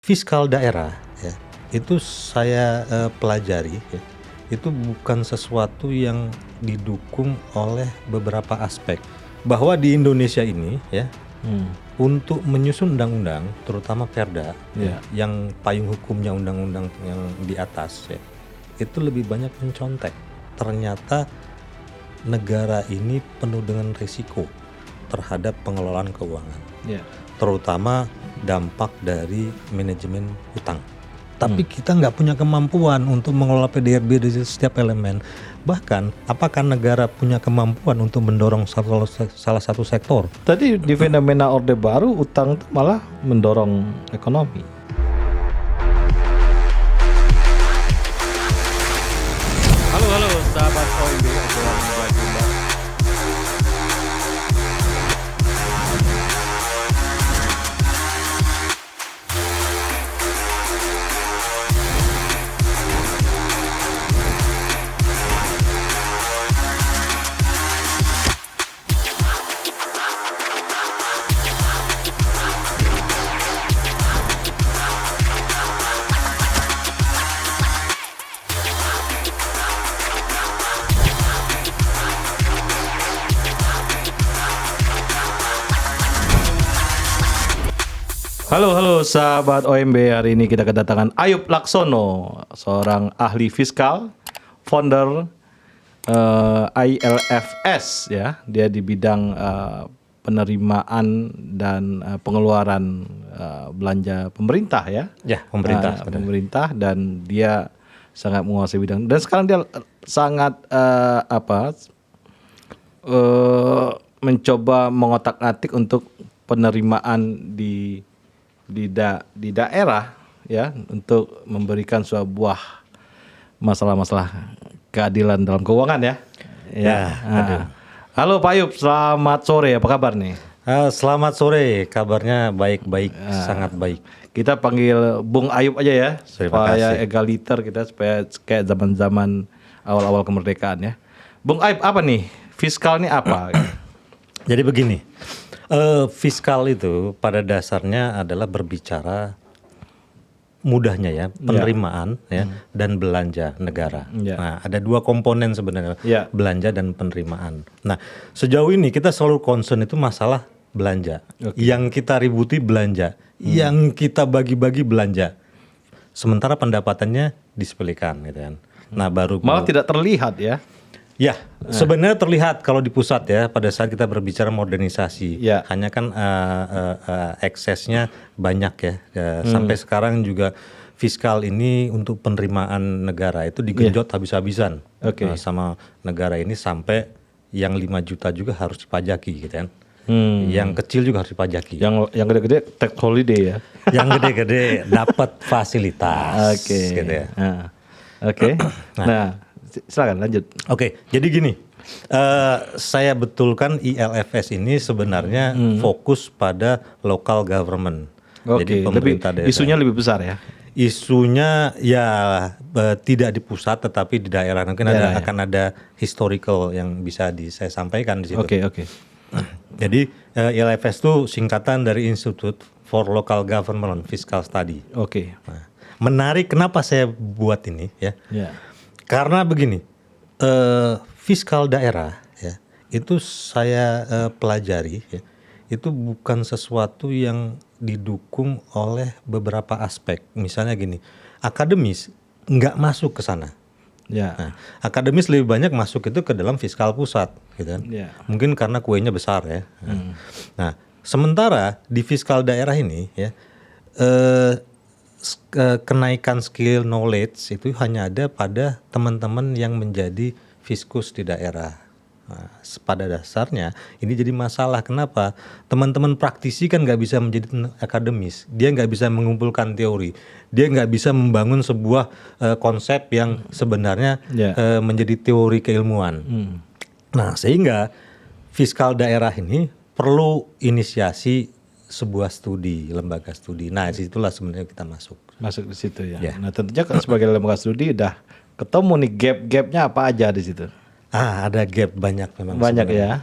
Fiskal daerah ya, itu saya, pelajari ya, itu bukan sesuatu yang didukung oleh beberapa aspek. Bahwa di Indonesia ini ya, untuk menyusun undang-undang terutama Perda ya, yang payung hukumnya undang-undang yang di atas ya, itu lebih banyak mencontek. Ternyata negara ini penuh dengan risiko terhadap pengelolaan keuangan. Terutama dampak dari manajemen hutang. Tapi kita nggak punya kemampuan untuk mengelola PDRB dari setiap elemen. Bahkan, apakah negara punya kemampuan untuk mendorong salah satu sektor? Tadi di fenomena Orde Baru, utang malah mendorong ekonomi. Halo sahabat OIB, Halo sahabat OMB, hari ini kita kedatangan Ayub Laksono, seorang ahli fiskal, founder ILFS ya. Dia di bidang penerimaan dan pengeluaran belanja pemerintah ya. Ya, pemerintah. Pemerintah, dan dia sangat menguasai bidang. Dan sekarang dia sangat mencoba mengotak-atik untuk penerimaan di daerah ya, untuk memberikan sebuah masalah-masalah keadilan dalam keuangan ya. Halo Pak Ayub, selamat sore, apa kabar nih? Selamat sore, kabarnya baik-baik, sangat baik. Kita panggil Bung Ayub aja ya, supaya egaliter kita, supaya kayak zaman-zaman awal-awal kemerdekaan ya. Bung Ayub, apa nih? Fiskal ini apa? Jadi begini, fiskal itu pada dasarnya adalah berbicara mudahnya ya, penerimaan ya, dan belanja negara. Nah, ada dua komponen sebenarnya, belanja dan penerimaan. Nah, sejauh ini kita selalu concern itu masalah belanja. Yang kita ributi belanja, yang kita bagi-bagi belanja. Sementara pendapatannya disepelekan gitu kan. Nah, malah tidak terlihat ya. Ya, sebenarnya terlihat kalau di pusat ya, pada saat kita berbicara modernisasi. Hanya kan eksesnya banyak ya. Sampai sekarang juga fiskal ini untuk penerimaan negara itu digenjot habis-habisan sama negara ini, sampai yang 5 juta juga harus dipajaki gitu kan. Yang kecil juga harus dipajaki. Yang gede-gede tax holiday ya. Yang gede-gede dapat fasilitas gitu ya. Nah, silakan lanjut. Jadi gini, saya betulkan ILFS ini sebenarnya fokus pada local government. Jadi pemerintah daerah. Isunya lebih besar ya? Isunya ya tidak di pusat tetapi di daerah. Mungkin akan ada historical yang bisa saya sampaikan di situ. Jadi ILFS itu singkatan dari Institute for Local Government Fiscal Study. Nah, menarik kenapa saya buat ini ya? Karena begini, fiskal daerah ya, itu saya pelajari ya, itu bukan sesuatu yang didukung oleh beberapa aspek. Misalnya gini, akademis nggak masuk ke sana. Nah, akademis lebih banyak masuk itu ke dalam fiskal pusat, gitu kan? Mungkin karena kuenya besar ya. Nah, sementara di fiskal daerah ini ya, kenaikan skill knowledge itu hanya ada pada teman-teman yang menjadi fiskus di daerah. Nah, pada dasarnya ini jadi masalah. Kenapa? Teman-teman praktisi kan nggak bisa menjadi akademis. Dia nggak bisa mengumpulkan teori. Dia nggak bisa membangun sebuah konsep yang sebenarnya menjadi teori keilmuan. Nah, sehingga fiskal daerah ini perlu inisiasi sebuah studi, lembaga studi. Nah, disitulah sebenarnya kita masuk di situ ya. Nah, tentunya sebagai lembaga studi udah ketemu nih gap-gapnya apa aja di situ. Ada gap banyak memang. Banyak ya.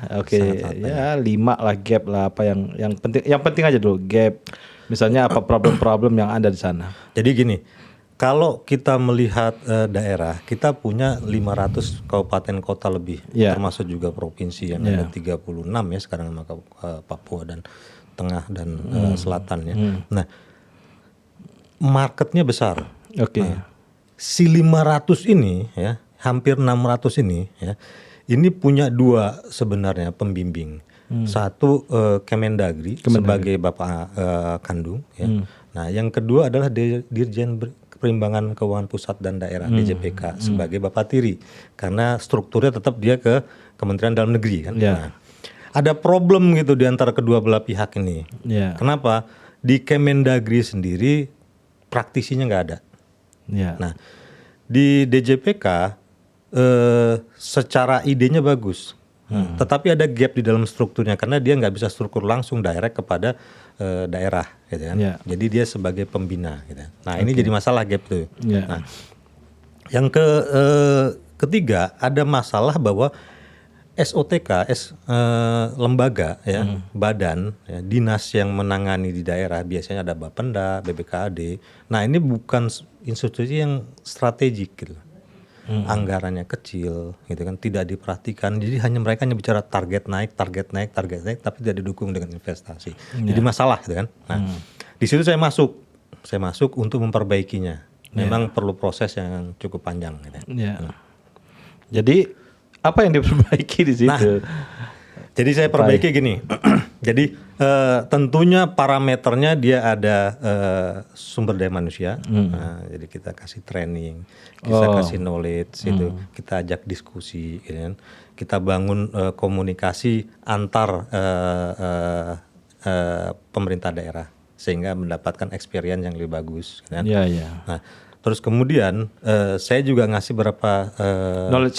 Ya, 5 lah gap lah, apa yang penting. Yang penting aja dulu, gap Misalnya apa problem-problem yang ada di sana? Jadi gini, kalau kita melihat daerah, kita punya 500 kabupaten kota lebih, termasuk juga provinsi yang ada 36 ya sekarang sama Papua dan Tengah dan Selatan ya. Nah, marketnya besar. Oke. Nah, si 500 ini ya, hampir 600 ini ya, ini punya dua sebenarnya pembimbing. Satu Kemendagri sebagai bapak kandung ya. Nah, yang kedua adalah Dirjen Perimbangan Keuangan Pusat dan Daerah DJPK sebagai bapak tiri, karena strukturnya tetap dia ke Kementerian Dalam Negeri kan. Nah, ada problem gitu di antara kedua belah pihak ini. Kenapa? Di Kemendagri sendiri praktisinya nggak ada. Nah, di DJPK secara idenya bagus, tetapi ada gap di dalam strukturnya karena dia nggak bisa struktur langsung direct kepada daerah, gitu kan. Jadi dia sebagai pembina, gitu. Nah, ini jadi masalah gap tuh. Nah, yang ketiga ada masalah bahwa SOTK, lembaga ya, badan ya, dinas yang menangani di daerah biasanya ada Bapenda, BPKAD. Nah, ini bukan institusi yang strategik gitu. Anggarannya kecil gitu kan, tidak diperhatikan. Jadi mereka hanya bicara target naik, tapi tidak didukung dengan investasi. Jadi masalah gitu kan. Nah, di situ saya masuk untuk memperbaikinya. Memang perlu proses yang cukup panjang gitu. Jadi apa yang diperbaiki di situ? Nah, jadi saya perbaiki gini. Jadi tentunya parameternya dia ada sumber daya manusia. Nah, jadi kita kasih training, kita kasih knowledge, itu kita ajak diskusi, gitu kan. Kita bangun komunikasi antar pemerintah daerah sehingga mendapatkan experience yang lebih bagus, gitu kan. Nah, terus kemudian saya juga ngasih beberapa knowledge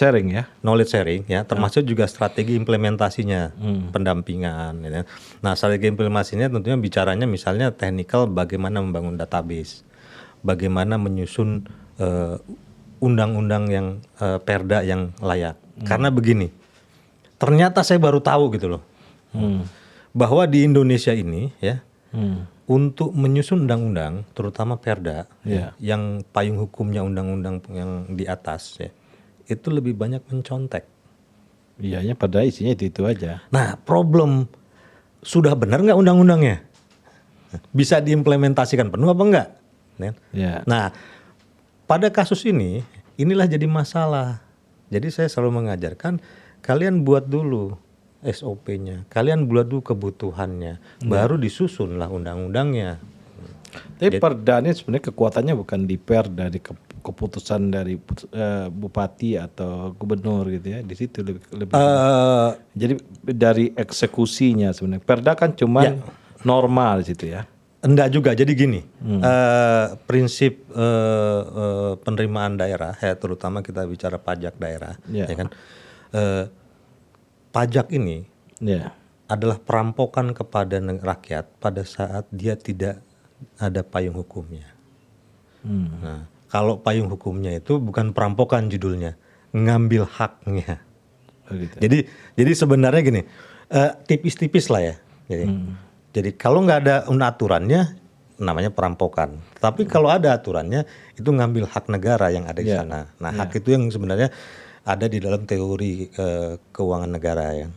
sharing ya, termasuk juga strategi implementasinya, pendampingan. Ya. Nah, strategi implementasinya tentunya bicaranya misalnya teknikal, bagaimana membangun database, bagaimana menyusun undang-undang yang perda yang layak. Karena begini, ternyata saya baru tahu gitu loh, bahwa di Indonesia ini ya. Untuk menyusun undang-undang, terutama perda, yang payung hukumnya undang-undang yang di atas, ya, itu lebih banyak mencontek. Iyanya pada isinya itu aja. Nah, problem sudah benar nggak undang-undangnya? Bisa diimplementasikan penuh apa enggak? Nah, pada kasus ini, inilah jadi masalah. Jadi saya selalu mengajarkan kalian buat dulu SOP-nya, kalian buat dulu kebutuhannya, baru disusunlah undang-undangnya. Tapi perda ini sebenarnya kekuatannya bukan di perda, di keputusan dari bupati atau gubernur gitu ya, di situ lebih jadi dari eksekusinya sebenarnya. Perda kan cuma normal di situ ya. Enggak juga, jadi gini, prinsip penerimaan daerah, ya, terutama kita bicara pajak daerah, ya kan. Pajak ini adalah perampokan kepada rakyat pada saat dia tidak ada payung hukumnya. Nah, kalau payung hukumnya itu bukan perampokan judulnya, ngambil haknya. Jadi sebenarnya gini, tipis-tipis lah ya. Jadi kalau nggak ada aturannya, namanya perampokan. Tapi kalau ada aturannya, itu ngambil hak negara yang ada di sana. Nah, hak itu yang sebenarnya ada di dalam teori keuangan negara ya.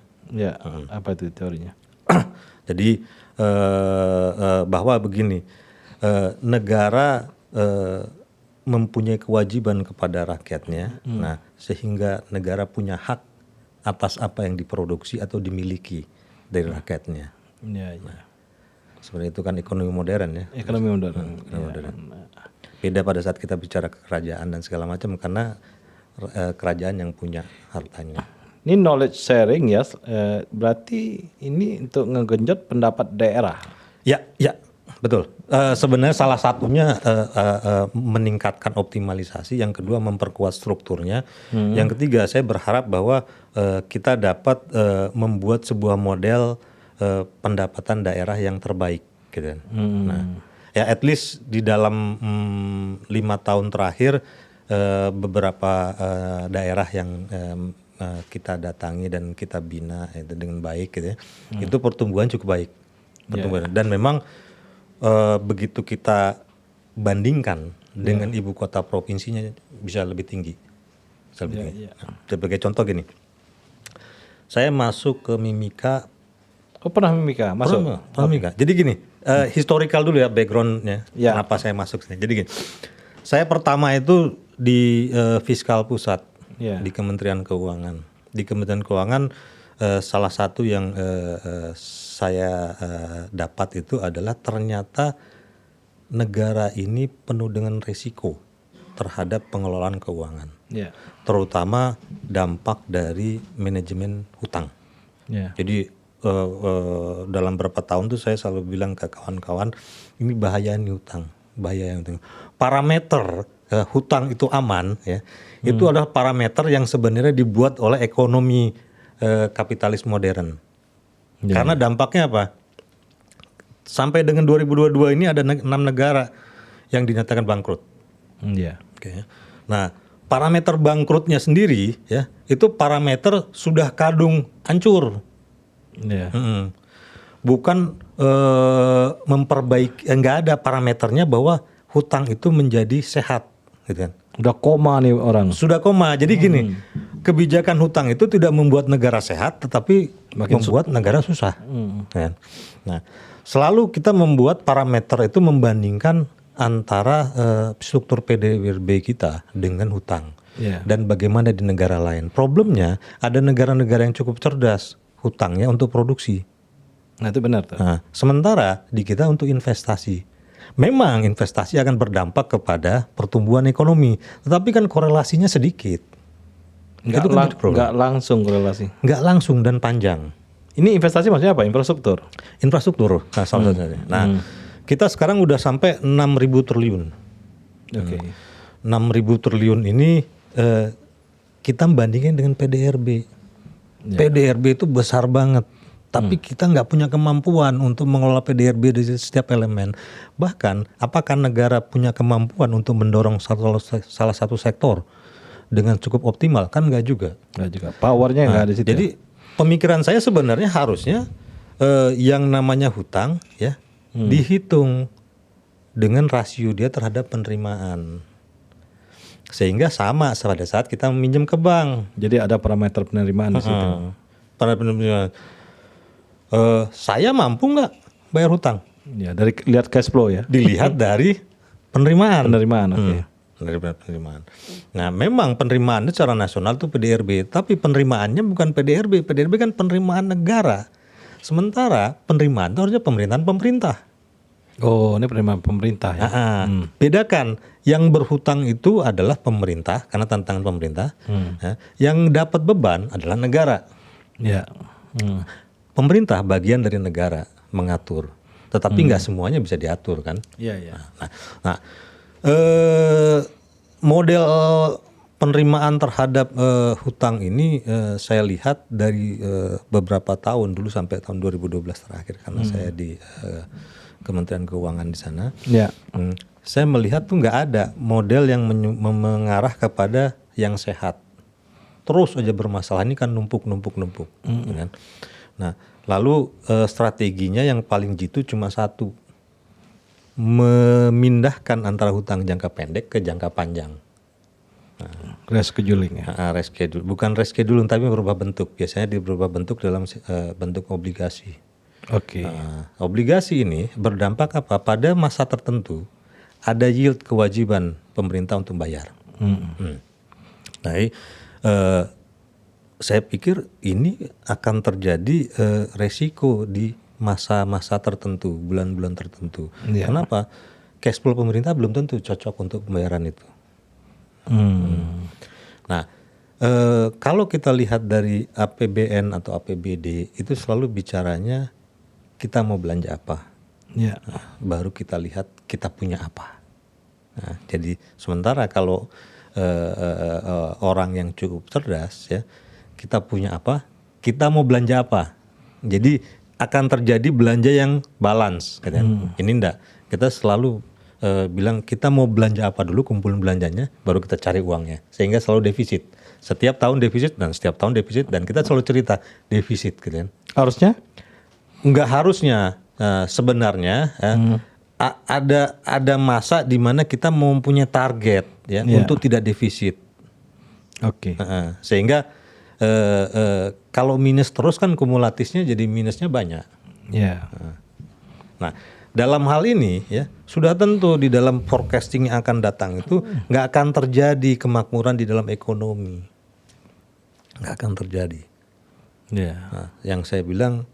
Apa itu teorinya? Jadi bahwa begini, negara mempunyai kewajiban kepada rakyatnya, nah sehingga negara punya hak atas apa yang diproduksi atau dimiliki dari rakyatnya. Nah, sebenarnya itu kan ekonomi modern ya. Ekonomi modern. Beda pada saat kita bicara kerajaan dan segala macam, karena kerajaan yang punya hartanya. Ini knowledge sharing ya, berarti ini untuk ngegenjot pendapat daerah. Ya, betul. Sebenarnya salah satunya meningkatkan optimalisasi, yang kedua memperkuat strukturnya, yang ketiga saya berharap bahwa kita dapat membuat sebuah model pendapatan daerah yang terbaik, gitu. Nah, ya at least di dalam 5 tahun terakhir, beberapa daerah yang kita datangi dan kita bina itu dengan baik gitu ya, itu pertumbuhan cukup baik, dan memang begitu kita bandingkan dengan ibu kota provinsinya bisa lebih tinggi. Sebagai contoh gini, saya masuk ke Mimika. Pernah Mimika? Masuk? Pernah Mimika. Jadi gini, historical dulu ya backgroundnya. Kenapa saya masuk sini? Jadi gini, saya pertama itu di Fiskal Pusat di Kementerian Keuangan. Di Kementerian Keuangan salah satu yang saya dapat itu adalah ternyata negara ini penuh dengan risiko terhadap pengelolaan keuangan, terutama dampak dari manajemen hutang. Jadi dalam beberapa tahun tuh saya selalu bilang ke kawan-kawan, ini bahaya nih hutang, bahaya yang parameter hutang itu aman ya, itu adalah parameter yang sebenarnya dibuat oleh ekonomi kapitalis modern. Karena dampaknya apa? Sampai dengan 2022 ini ada 6 negara yang dinyatakan bangkrut. Nah, parameter bangkrutnya sendiri ya, itu parameter sudah kadung hancur. Bukan memperbaiki, enggak ada parameternya bahwa hutang itu menjadi sehat, gitu kan. Udah koma nih orang. Sudah koma. Jadi gini, kebijakan hutang itu tidak membuat negara sehat, tetapi membuat negara susah. Kan? Nah, selalu kita membuat parameter itu membandingkan antara struktur PDRB kita dengan hutang dan bagaimana di negara lain. Problemnya ada negara-negara yang cukup cerdas hutangnya untuk produksi. Nah itu benar. Nah, sementara di kita untuk investasi. Memang investasi akan berdampak kepada pertumbuhan ekonomi, tetapi kan korelasinya sedikit. Nggak langsung korelasi. Nggak langsung dan panjang. Ini investasi maksudnya apa? Infrastruktur? Infrastruktur, nah salah satunya. Nah, kita sekarang udah sampai 6.000 triliun. 6.000 triliun ini kita bandingin dengan PDRB. PDRB itu besar banget. Tapi kita nggak punya kemampuan untuk mengelola PDRB di setiap elemen. Bahkan, apakah negara punya kemampuan untuk mendorong salah satu sektor dengan cukup optimal? Kan nggak juga. Nggak juga. Powernya nggak ada di situ. Jadi pemikiran saya sebenarnya harusnya yang namanya hutang ya dihitung dengan rasio dia terhadap penerimaan. Sehingga sama pada saat kita meminjam ke bank. Jadi ada parameter penerimaan di situ. Parameter penerimaan. Saya mampu nggak bayar hutang? Ya, dari lihat cash flow ya. Dilihat dari penerimaan. Dari penerimaan. Nah, memang penerimaan secara nasional itu PDRB, tapi penerimaannya bukan PDRB. PDRB kan penerimaan negara. Sementara penerimaan itu harusnya pemerintah. Oh, ini penerimaan pemerintah ya. Bedakan, yang berhutang itu adalah pemerintah karena tantangan pemerintah. Yang dapat beban adalah negara. Pemerintah bagian dari negara mengatur, tetapi nggak semuanya bisa diatur kan. Nah, model penerimaan terhadap hutang ini saya lihat dari beberapa tahun dulu sampai tahun 2012 terakhir karena saya di Kementerian Keuangan di sana. Saya melihat tuh nggak ada model yang mengarah kepada yang sehat. Terus aja bermasalah, ini kan numpuk. Kan? Nah, lalu strateginya yang paling jitu cuma satu, memindahkan antara hutang jangka pendek ke jangka panjang. Rescheduling ya? Reschedule, bukan rescheduling tapi berubah bentuk. Biasanya berubah bentuk dalam bentuk obligasi. Obligasi ini berdampak apa? Pada masa tertentu ada yield kewajiban pemerintah untuk bayar. Nah, saya pikir ini akan terjadi resiko di masa-masa tertentu, bulan-bulan tertentu. Kenapa? Cash flow pemerintah belum tentu cocok untuk pembayaran itu. Nah, kalau kita lihat dari APBN atau APBD itu selalu bicaranya kita mau belanja apa, baru kita lihat kita punya apa. Nah, jadi sementara kalau orang yang cukup cerdas ya, kita punya apa, kita mau belanja apa. Jadi akan terjadi belanja yang balance. Ini enggak, kita selalu bilang kita mau belanja apa dulu, kumpulin belanjanya, baru kita cari uangnya. Sehingga selalu defisit. Setiap tahun defisit dan setiap tahun defisit, dan kita selalu cerita defisit. Harusnya? Enggak harusnya. Sebenarnya ada masa di mana kita mempunyai target ya untuk tidak defisit. Oke. Sehingga kalau minus terus kan kumulatifnya jadi minusnya banyak. Ya. Nah, dalam hal ini ya sudah tentu di dalam forecasting yang akan datang itu nggak akan terjadi kemakmuran di dalam ekonomi, nggak akan terjadi. Nah, yang saya bilang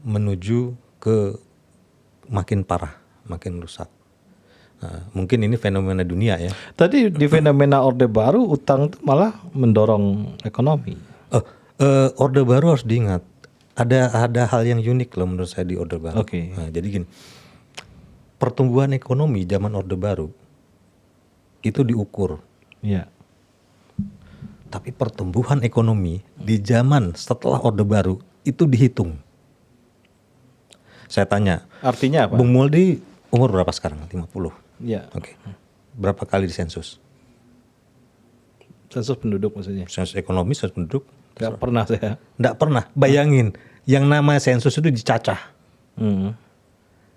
menuju ke makin parah, makin rusak. Nah, mungkin ini fenomena dunia ya. Tadi di fenomena Orde Baru utang itu malah mendorong ekonomi. Orde Baru harus diingat ada hal yang unik loh menurut saya di Orde Baru. Oke. Nah, jadi gini, pertumbuhan ekonomi zaman Orde Baru itu diukur. Ya. Tapi pertumbuhan ekonomi di zaman setelah Orde Baru itu dihitung. Saya tanya. Artinya apa? Bung Muldi umur berapa sekarang? 50. Ya. Oke. Berapa kali disensus? Sensus penduduk maksudnya. Sensus ekonomi, sensus penduduk? Gak pernah saya. Nggak pernah. Bayangin, yang namanya sensus itu dicacah.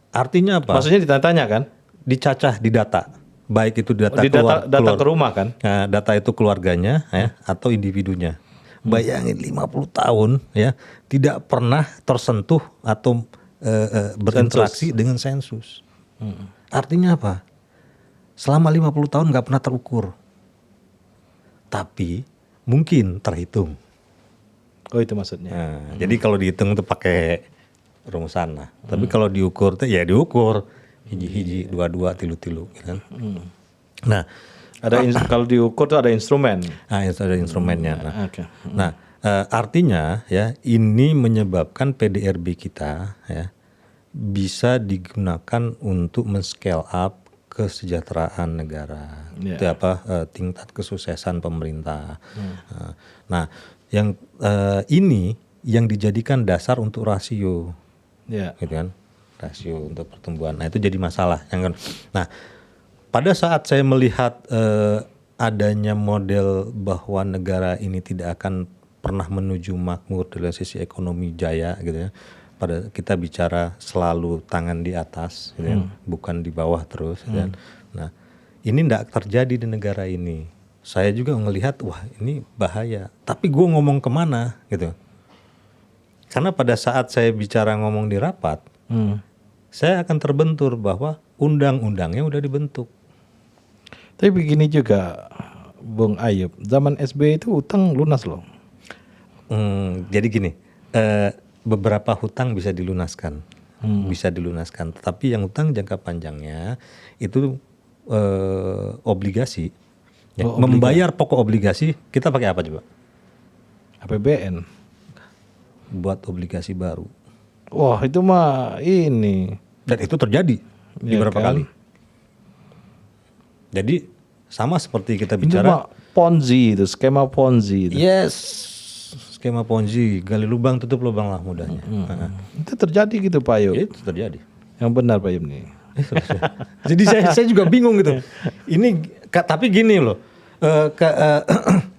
Artinya apa? Maksudnya ditanya kan? Dicacah di data. Baik itu data data ke rumah kan? Nah, data itu keluarganya ya, atau individunya. Bayangin 50 tahun ya tidak pernah tersentuh atau berinteraksi dengan sensus. Artinya apa? Selama 50 tahun nggak pernah terukur. Tapi mungkin terhitung. Oh itu maksudnya. Nah, jadi kalau dihitung itu pakai rumusan lah. Tapi kalau diukur tuh ya diukur hiji-hiji, dua-dua, tilu-tilu, kan. Nah, kalau diukur tuh ada instrumen. Ada instrumennya. Nah, Okay. Nah, artinya ya ini menyebabkan PDRB kita ya bisa digunakan untuk men-scale up kesejahteraan negara. Itu tingkat kesuksesan pemerintah. Nah, yang ini yang dijadikan dasar untuk rasio. Gitu kan? Rasio untuk pertumbuhan. Nah, itu jadi masalah. Nah, pada saat saya melihat adanya model bahwa negara ini tidak akan pernah menuju makmur dari sisi ekonomi jaya gitu ya. Pada kita bicara selalu tangan di atas gitu ya, bukan di bawah terus gitu ya. Nah, ini tidak terjadi di negara ini. Saya juga melihat wah ini bahaya. Tapi gue ngomong kemana gitu. Karena pada saat saya bicara ngomong di rapat, saya akan terbentur bahwa undang-undangnya udah dibentuk. Tapi begini juga, Bung Ayub, zaman SBY itu utang lunas loh. Jadi gini, beberapa hutang bisa dilunaskan, Tetapi yang hutang jangka panjangnya itu obligasi. Ya, membayar pokok obligasi kita pakai apa coba? APBN. Buat obligasi baru. Wah itu mah ini. Dan itu terjadi di beberapa kali. Jadi sama seperti kita bicara. Itu mah Ponzi itu, skema Ponzi itu. Yes, skema Ponzi, gali lubang tutup lubang lah mudahnya. Itu terjadi gitu Pak Ayub. Itu terjadi. Yang benar Pak Ayub nih. Jadi saya juga bingung gitu. Ini tapi gini loh.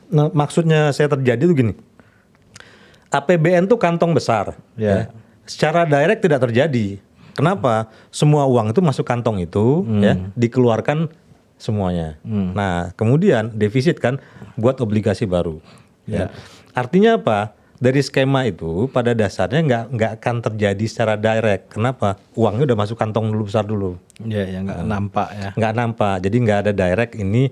Maksudnya saya terjadi tuh gini. APBN tuh kantong besar. Ya. Secara direct tidak terjadi. Kenapa? Semua uang itu masuk kantong itu ya, dikeluarkan semuanya. Nah, kemudian defisit kan buat obligasi baru. Ya. Artinya apa? Dari skema itu pada dasarnya nggak akan terjadi secara direct. Kenapa? Uangnya udah masuk kantong dulu besar dulu. Ya, yang nggak nampak ya. Nggak nampak. Jadi nggak ada direct. Ini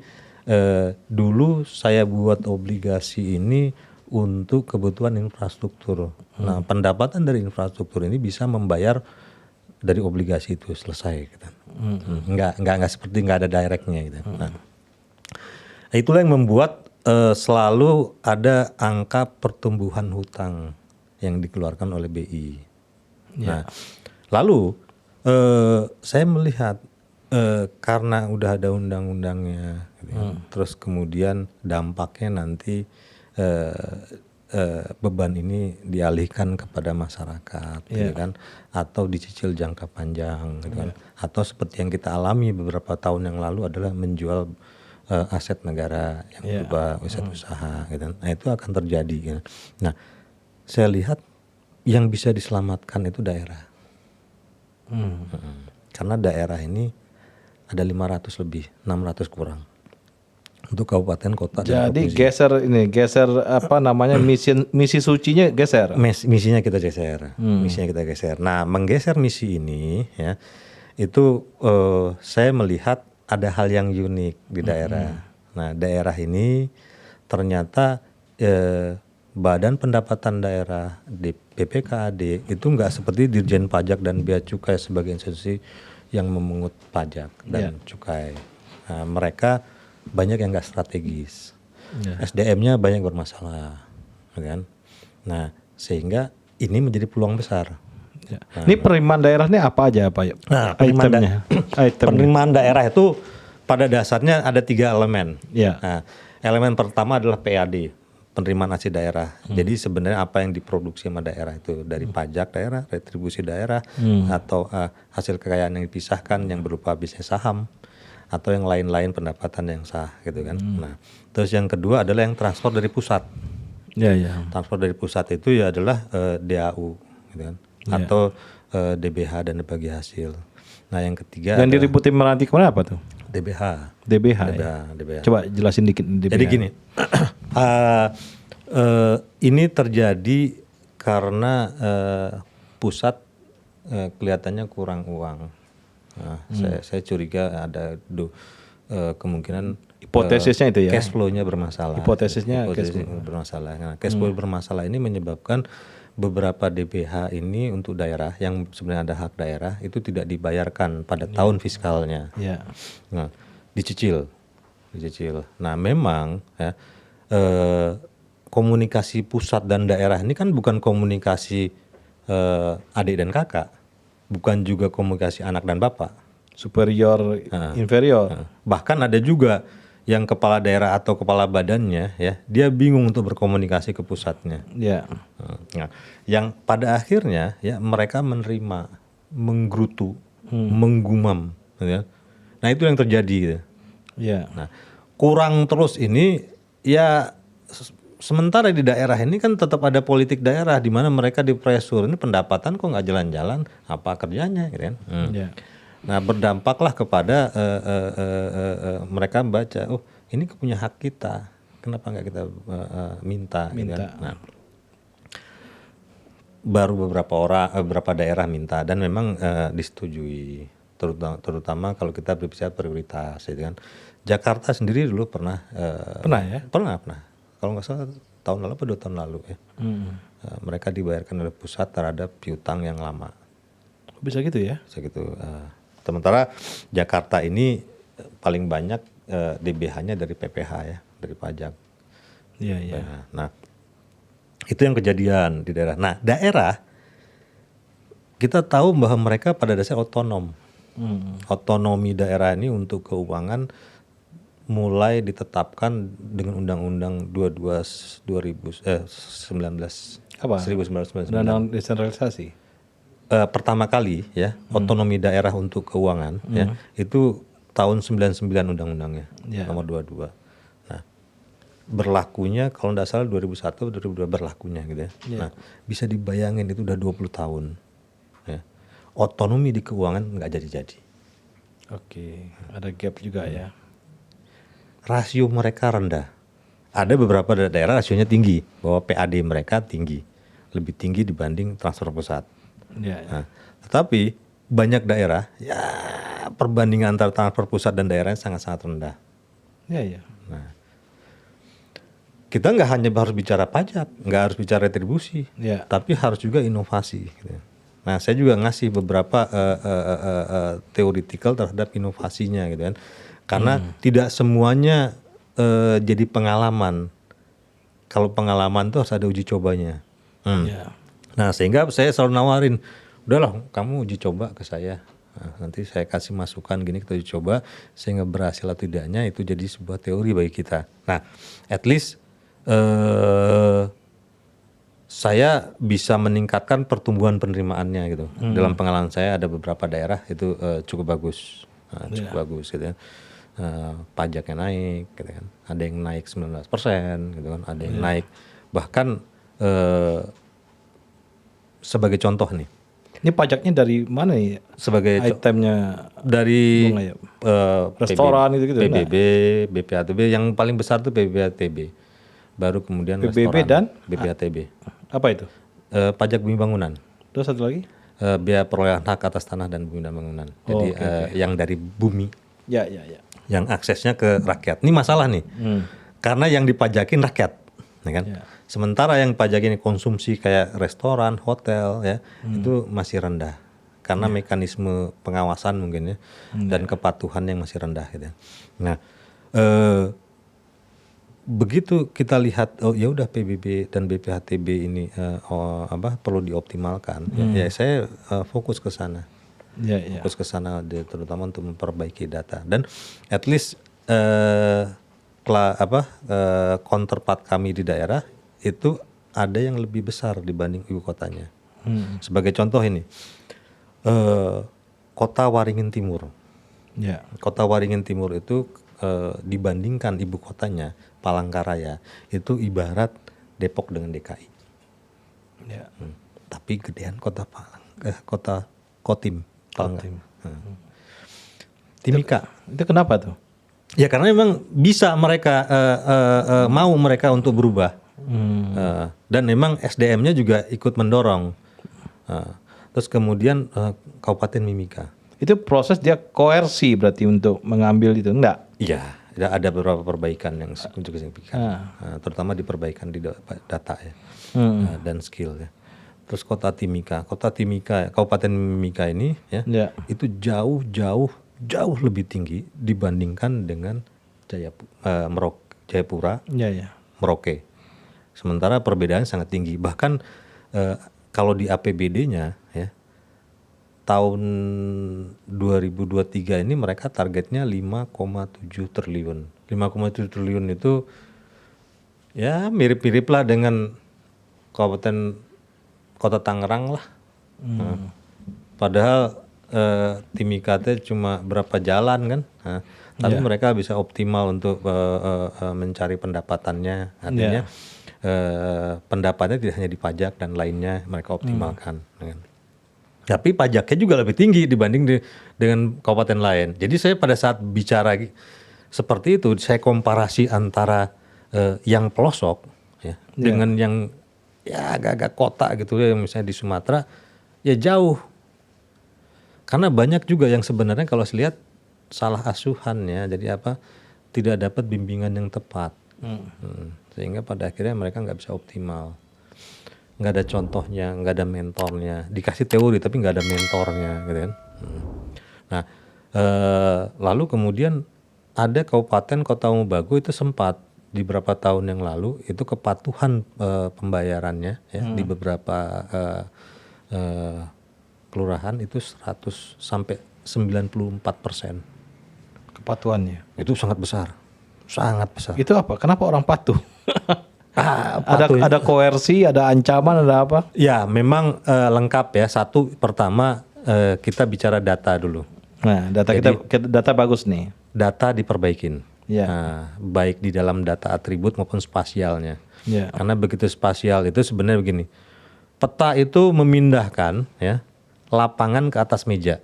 dulu saya buat obligasi ini untuk kebutuhan infrastruktur. Nah, pendapatan dari infrastruktur ini bisa membayar dari obligasi itu selesai. Gitu. Nggak seperti nggak ada directnya. Gitu. Nah, itulah yang membuat selalu ada angka pertumbuhan hutang yang dikeluarkan oleh BI. Nah, lalu saya melihat karena udah ada undang-undangnya, gitu ya, terus kemudian dampaknya nanti beban ini dialihkan kepada masyarakat, gitu kan, atau dicicil jangka panjang, gitu kan, atau seperti yang kita alami beberapa tahun yang lalu adalah menjual aset negara yang berupa aset usaha, gitu. Nah itu akan terjadi. Gitu. Nah saya lihat yang bisa diselamatkan itu daerah. Karena daerah ini ada 500 lebih, 600 kurang. Untuk kabupaten, kota, dan Jadi provinsi. geser apa namanya misi sucinya geser. Misinya kita geser, misinya kita geser. Nah, menggeser misi ini ya, itu saya melihat ada hal yang unik di daerah. Nah, daerah ini ternyata Badan Pendapatan Daerah di BPKAD itu nggak seperti Dirjen Pajak dan Bea Cukai sebagai institusi yang memungut pajak dan cukai. Nah, mereka banyak yang nggak strategis, SDM-nya banyak bermasalah, kan? Nah, sehingga ini menjadi peluang besar. Nah, ini penerimaan daerah ini apa aja Pak? Nah, Itemnya. penerimaan daerah itu pada dasarnya ada 3 elemen. Ya. Nah, elemen pertama adalah PAD, penerimaan asli daerah. Jadi sebenarnya apa yang diproduksi sama daerah itu dari pajak daerah, retribusi daerah, atau hasil kekayaan yang dipisahkan yang berupa bisnis saham, atau yang lain-lain pendapatan yang sah gitu kan. Nah, terus yang kedua adalah yang transfer dari pusat. Transfer dari pusat itu ya adalah DAU gitu kan, atau DBH dan bagi hasil. Nah, yang ketiga yang diributin Meranti kemarin apa tuh? DBH. DBH. Coba jelasin dikit DBH. Jadi gini, ini terjadi karena pusat kelihatannya kurang uang. Nah, saya curiga ada kemungkinan hipotesisnya itu ya. Cash flow-nya bermasalah. Hipotesisnya bermasalah. Nah, cash flow bermasalah ini menyebabkan beberapa DBH ini untuk daerah yang sebenarnya ada hak daerah itu tidak dibayarkan pada tahun fiskalnya. Nah, dicicil. Nah, memang ya, komunikasi pusat dan daerah ini kan bukan komunikasi adik dan kakak, bukan juga komunikasi anak dan bapak. Superior, inferior. Bahkan ada juga yang kepala daerah atau kepala badannya ya, dia bingung untuk berkomunikasi ke pusatnya. Nah, yang pada akhirnya ya mereka menerima, menggerutu, menggumam, ya. Nah, itu yang terjadi. Gitu. Nah, kurang terus ini ya. Sementara di daerah ini kan tetap ada politik daerah di mana mereka dipresur, ini pendapatan kok nggak jalan-jalan, apa kerjanya, gitu kan? Nah, berdampaklah kepada mereka membaca, oh ini punya hak kita, kenapa nggak kita minta? Gitu kan? Nah, baru beberapa daerah minta dan memang disetujui, terutama kalau kita berbicara prioritas, gitu kan? Jakarta sendiri dulu pernah kalau nggak salah tahun lalu atau 2 tahun lalu ya, mereka dibayarkan oleh pusat terhadap piutang yang lama. Bisa gitu ya? Bisa gitu. Sementara Jakarta ini paling banyak DBH-nya dari PPH ya, dari pajak. Nah, itu yang kejadian di daerah. Nah, daerah kita tahu bahwa mereka pada dasarnya otonom. Otonomi daerah ini untuk keuangan mulai ditetapkan dengan Undang-Undang 1999. Undang-Undang desentralisasi. Pertama kali ya otonomi daerah untuk keuangan ya itu tahun 99 undang-undangnya nomor 22. Nah, berlakunya kalau tidak salah 2001 2002 berlakunya gitu ya. Nah, bisa dibayangin itu udah 20 tahun ya. Otonomi di keuangan nggak jadi-jadi. Oke, ada gap juga ya. Rasio mereka rendah. Ada beberapa daerah rasionya tinggi, bahwa PAD mereka tinggi, lebih tinggi dibanding transfer pusat. Nah, tetapi banyak daerah ya perbandingan antara transfer pusat dan daerahnya sangat-sangat rendah. Nah, kita nggak hanya harus bicara pajak, nggak harus bicara retribusi, tapi harus juga inovasi. Gitu. Nah, saya juga ngasih beberapa theoretical terhadap inovasinya, gitu kan. Karena tidak semuanya jadi pengalaman. Kalau pengalaman tuh harus ada uji cobanya. Nah, sehingga saya selalu nawarin, udahlah kamu uji coba ke saya. Nah, nanti saya kasih masukan gini, kita uji coba sehingga berhasil atau tidaknya itu jadi sebuah teori bagi kita. Nah, at least saya bisa meningkatkan pertumbuhan penerimaannya gitu. Dalam pengalaman saya ada beberapa daerah itu cukup bagus, bagus gitu ya. Pajaknya naik, gitu kan. Ada yang naik 19%, gitu kan. Ada yang naik bahkan sebagai contoh nih, Ini pajaknya dari mana ya? Sebagai itemnya dari restoran itu gitu. PBB, BPATB, yang paling besar tuh PBATB. Baru kemudian PBB restoran, dan BPATB. Apa itu? Pajak bumi bangunan. Terus satu lagi? Biaya perolehan hak atas tanah dan bumi dan bangunan. Jadi yang dari bumi. Ya. Yang aksesnya ke rakyat. Ini masalah nih. Karena yang dipajakin rakyat, ya kan? Ya. Sementara yang pajakin konsumsi kayak restoran, hotel, ya itu masih rendah. Karena mekanisme pengawasan mungkin ya, dan kepatuhan yang masih rendah gitu. Nah, begitu kita lihat ya udah PBB dan BPHTB ini perlu dioptimalkan. Ya saya fokus ke sana. Fokus ke sana terutama untuk memperbaiki data dan at least counterpart kami di daerah itu ada yang lebih besar dibanding ibu kotanya. Sebagai contoh ini, kota Waringin Timur. Kota Waringin Timur itu dibandingkan ibu kotanya Palangkaraya itu ibarat Depok dengan DKI. Tapi gedean kota kota Kotim. Timika. Itu kenapa tuh? Ya karena memang bisa mereka mau mereka untuk berubah. Dan memang SDM-nya juga ikut mendorong. Terus kemudian Kabupaten Mimika. Itu proses dia koersi berarti untuk mengambil itu, enggak? Iya, ada beberapa perbaikan yang cukup signifikan. Terutama di perbaikan di data ya. Dan skill ya. Terus Kota Timika, Kabupaten Mimika ini ya. Itu jauh lebih tinggi dibandingkan dengan Jayapura, Merauke. Sementara perbedaan sangat tinggi. Bahkan kalau di APBD-nya ya tahun 2023 ini mereka targetnya 5,7 triliun. 5,7 triliun itu ya mirip-mirip lah dengan Kota Tangerang lah. Padahal Timika itu cuma berapa jalan kan. Tapi mereka bisa optimal untuk mencari pendapatannya. Artinya pendapatnya tidak hanya di pajak dan lainnya mereka optimalkan. Tapi pajaknya juga lebih tinggi dibanding dengan kabupaten lain. Jadi saya pada saat bicara seperti itu, saya komparasi antara yang pelosok ya, dengan yang ya agak-agak kota gitu ya, misalnya di Sumatera, ya jauh. Karena banyak juga yang sebenarnya kalau saya lihat salah asuhan ya, jadi tidak dapat bimbingan yang tepat. Sehingga pada akhirnya mereka nggak bisa optimal, nggak ada contohnya, nggak ada mentornya, dikasih teori tapi nggak ada mentornya gitu kan. Nah lalu kemudian ada Kabupaten Kota Umubagu itu sempat di beberapa tahun yang lalu itu kepatuhan pembayarannya ya di beberapa kelurahan itu 100 sampai 94% kepatuhannya. Itu sangat besar. Sangat besar. Itu apa? Kenapa orang patuh? Ada koersi, ada ancaman, ada apa? Ya, memang lengkap ya. Satu, pertama kita bicara data dulu. Nah, data bagus nih. Data diperbaikin. Baik di dalam data atribut maupun spasialnya. Karena begitu spasial itu sebenarnya begini. Peta itu memindahkan ya lapangan ke atas meja.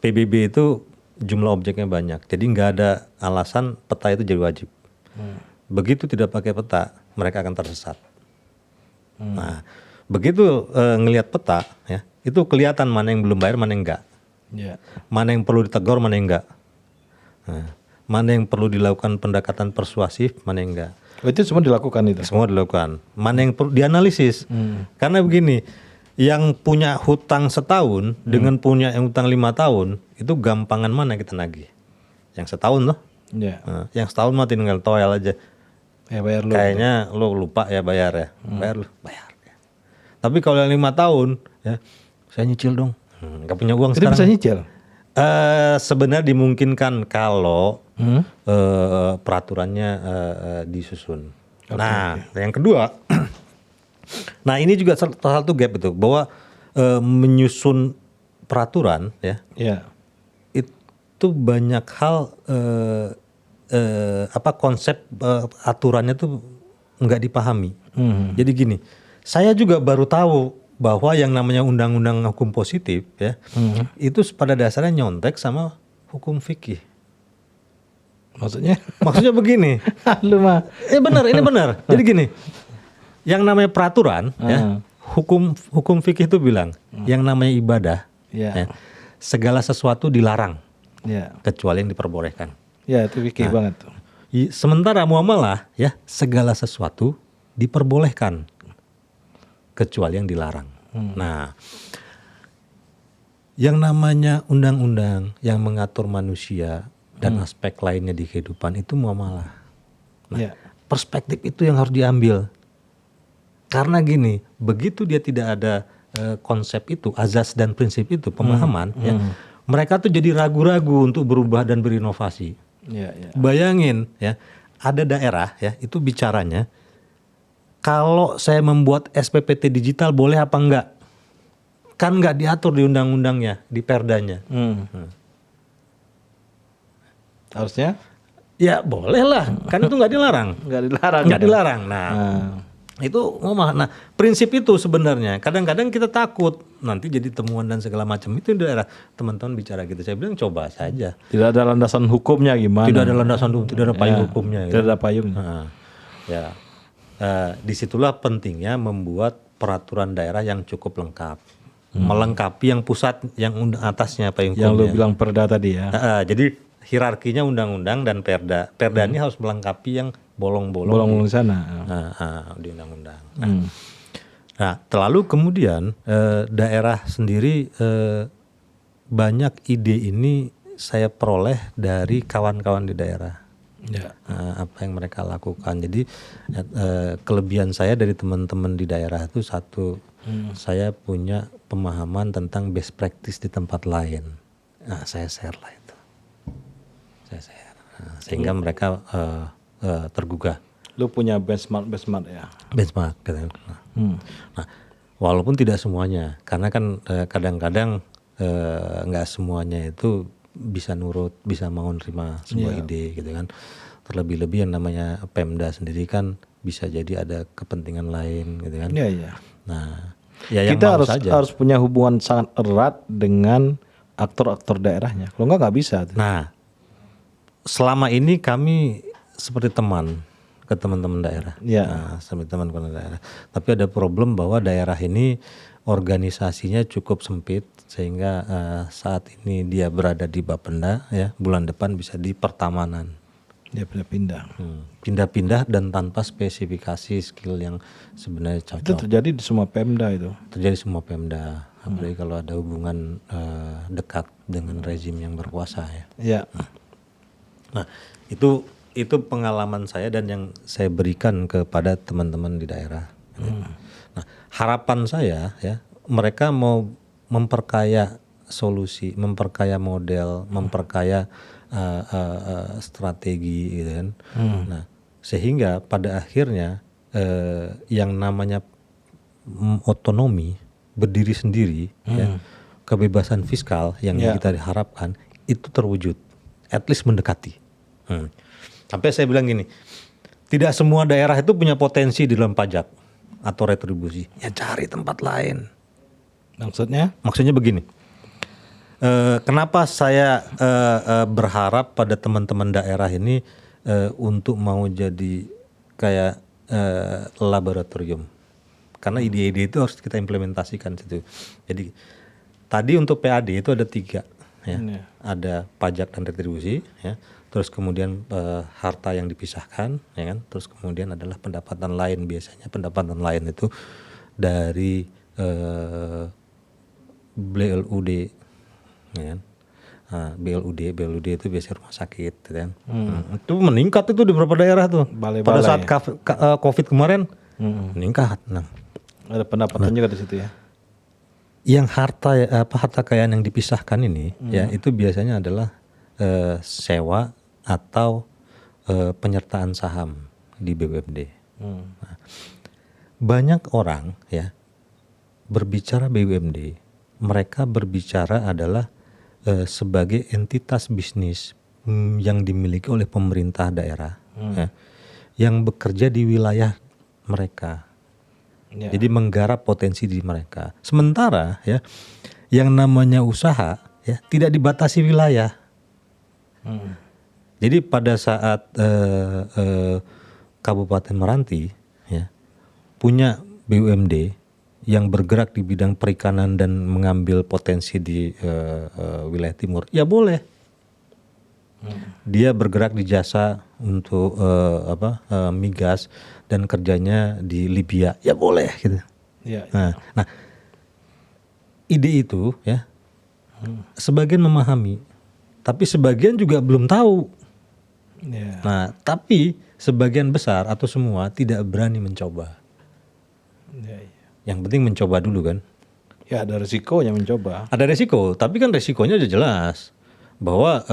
PBB itu jumlah objeknya banyak, jadi nggak ada alasan peta itu jadi wajib. Begitu tidak pakai peta, mereka akan tersesat. Nah, begitu ngelihat peta, ya itu kelihatan mana yang belum bayar, mana yang enggak, mana yang perlu ditegur, mana yang enggak, mana yang perlu dilakukan pendekatan persuasif, mana yang enggak. Itu semua dilakukan itu. Semua dilakukan. Mana yang perlu dianalisis? Karena begini. Yang punya hutang setahun dengan punya yang hutang 5 tahun itu gampangan mana kita nagih? Yang setahun loh. Yang setahun mah tinggal toel aja. Ya bayar lu. Kayaknya lo lupa ya bayar ya. Bayar ya. Tapi kalau yang 5 tahun ya saya nyicil dong. Gak punya uang sekarang. Itu bisa nyicil? Sebenarnya dimungkinkan kalau peraturannya disusun. Yang kedua. Nah ini juga salah satu gap itu bahwa menyusun peraturan ya itu banyak hal konsep aturannya tuh nggak dipahami. Jadi gini, saya juga baru tahu bahwa yang namanya undang-undang hukum positif ya itu pada dasarnya nyontek sama hukum fikih. Maksudnya? Maksudnya begini. Lu mah. Benar, ini benar. Jadi gini, yang namanya peraturan ya, hukum fikih itu bilang yang namanya ibadah ya, segala sesuatu dilarang kecuali yang diperbolehkan. Ya, itu fikih banget tuh. Sementara muamalah ya, segala sesuatu diperbolehkan kecuali yang dilarang. Nah, yang namanya undang-undang yang mengatur manusia dan aspek lainnya di kehidupan itu muamalah. Nah, perspektif itu yang harus diambil. Karena gini, begitu dia tidak ada konsep itu, azas dan prinsip itu, pemahaman, ya, mereka tuh jadi ragu-ragu untuk berubah dan berinovasi. Bayangin, ya, ada daerah, ya, itu bicaranya, kalau saya membuat SPPT digital boleh apa enggak? Kan enggak diatur di undang-undangnya, di perdanya. Harusnya? Ya boleh lah, kan itu nggak dilarang. Nggak dilarang. Nah, itu ngomong. Nah, prinsip itu sebenarnya kadang-kadang kita takut nanti jadi temuan dan segala macam itu di daerah. Teman-teman bicara gitu, saya bilang coba saja. Tidak ada landasan hukumnya gimana? Tidak ada landasan hukum, tidak ada payung hukumnya. Tidak ada payung. Ya, disitulah pentingnya membuat peraturan daerah yang cukup lengkap, melengkapi yang pusat, yang atasnya payung hukumnya. Yang lu bilang perda tadi ya. Jadi hierarkinya undang-undang dan perda. Perda ini harus melengkapi yang bolong-bolong di sana. Di undang-undang. Nah, terlalu kemudian daerah sendiri banyak ide ini saya peroleh dari kawan-kawan di daerah. Apa yang mereka lakukan. Jadi kelebihan saya dari teman-teman di daerah itu satu, saya punya pemahaman tentang best practice di tempat lain. Nah, saya share lah itu. Sehingga mereka tergugah. Lu punya benchmark ya? Benchmark. Nah, walaupun tidak semuanya, karena kan kadang-kadang nggak semuanya itu bisa nurut, bisa mau nerima sebuah ide gitu kan. Terlebih-lebih yang namanya Pemda sendiri kan bisa jadi ada kepentingan lain gitu kan. Nah, ya yang kita harus punya hubungan sangat erat dengan aktor-aktor daerahnya. Kalau nggak bisa. Nah, selama ini kami seperti teman ke teman-teman daerah. Seperti teman-teman daerah. Tapi ada problem bahwa daerah ini organisasinya cukup sempit sehingga saat ini dia berada di Bapenda, ya, bulan depan bisa di Pertamanan. Dia pindah-pindah. Pindah-pindah dan tanpa spesifikasi skill yang sebenarnya cocok. Itu terjadi di semua Pemda itu. Terjadi semua Pemda. Apalagi kalau ada hubungan dekat dengan rezim yang berkuasa ya. Nah, itu pengalaman saya dan yang saya berikan kepada teman-teman di daerah. Nah, harapan saya ya, mereka mau memperkaya solusi, memperkaya model, memperkaya strategi gitu kan. Nah, sehingga pada akhirnya yang namanya otonomi, berdiri sendiri, ya, kebebasan fiskal yang kita diharapkan itu terwujud, at least mendekati. Sampai saya bilang gini, tidak semua daerah itu punya potensi di dalam pajak atau retribusi. Ya cari tempat lain. Maksudnya begini. Kenapa saya berharap pada teman-teman daerah ini untuk mau jadi kayak laboratorium. Karena ide-ide itu harus kita implementasikan situ. Jadi tadi untuk PAD itu ada 3 ya. Ada pajak dan retribusi ya. Terus kemudian harta yang dipisahkan, ya kan? Terus kemudian adalah pendapatan lain, biasanya pendapatan lain itu dari BLUD, ya kan? BLUD itu biasanya rumah sakit, ya kan? Itu meningkat itu di beberapa daerah tuh. Pada saat COVID kemarin meningkat. Nah, ada pendapatan juga di situ ya. Yang harta kekayaan yang dipisahkan ini, ya itu biasanya adalah sewa atau penyertaan saham di BUMD. Nah, banyak orang ya berbicara BUMD, mereka berbicara adalah sebagai entitas bisnis yang dimiliki oleh pemerintah daerah ya, yang bekerja di wilayah mereka. Jadi menggarap potensi di mereka. Sementara ya yang namanya usaha ya tidak dibatasi wilayah. Jadi pada saat Kabupaten Meranti ya punya BUMD yang bergerak di bidang perikanan dan mengambil potensi di wilayah timur, ya boleh. Dia bergerak di jasa untuk migas dan kerjanya di Libya, ya boleh gitu. Nah, ide itu ya sebagian memahami, tapi sebagian juga belum tahu. Nah, tapi sebagian besar atau semua tidak berani mencoba. Yang penting mencoba dulu kan. Ya ada resikonya mencoba. Ada resiko, tapi kan resikonya udah jelas. Bahwa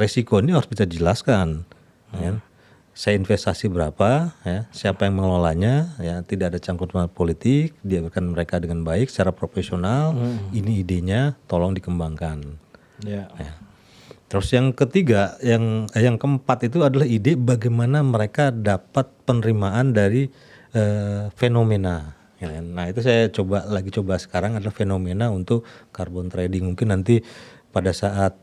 resiko ini harus bisa dijelaskan. Ya. Saya investasi berapa, ya, siapa yang mengelolanya, ya, tidak ada cangkutan politik, dibiarkan mereka dengan baik secara profesional. Ini idenya, tolong dikembangkan. Ya. Terus yang ketiga, yang keempat itu adalah ide bagaimana mereka dapat penerimaan dari fenomena. Ya. Nah itu saya coba sekarang adalah fenomena untuk carbon trading. Mungkin nanti pada saat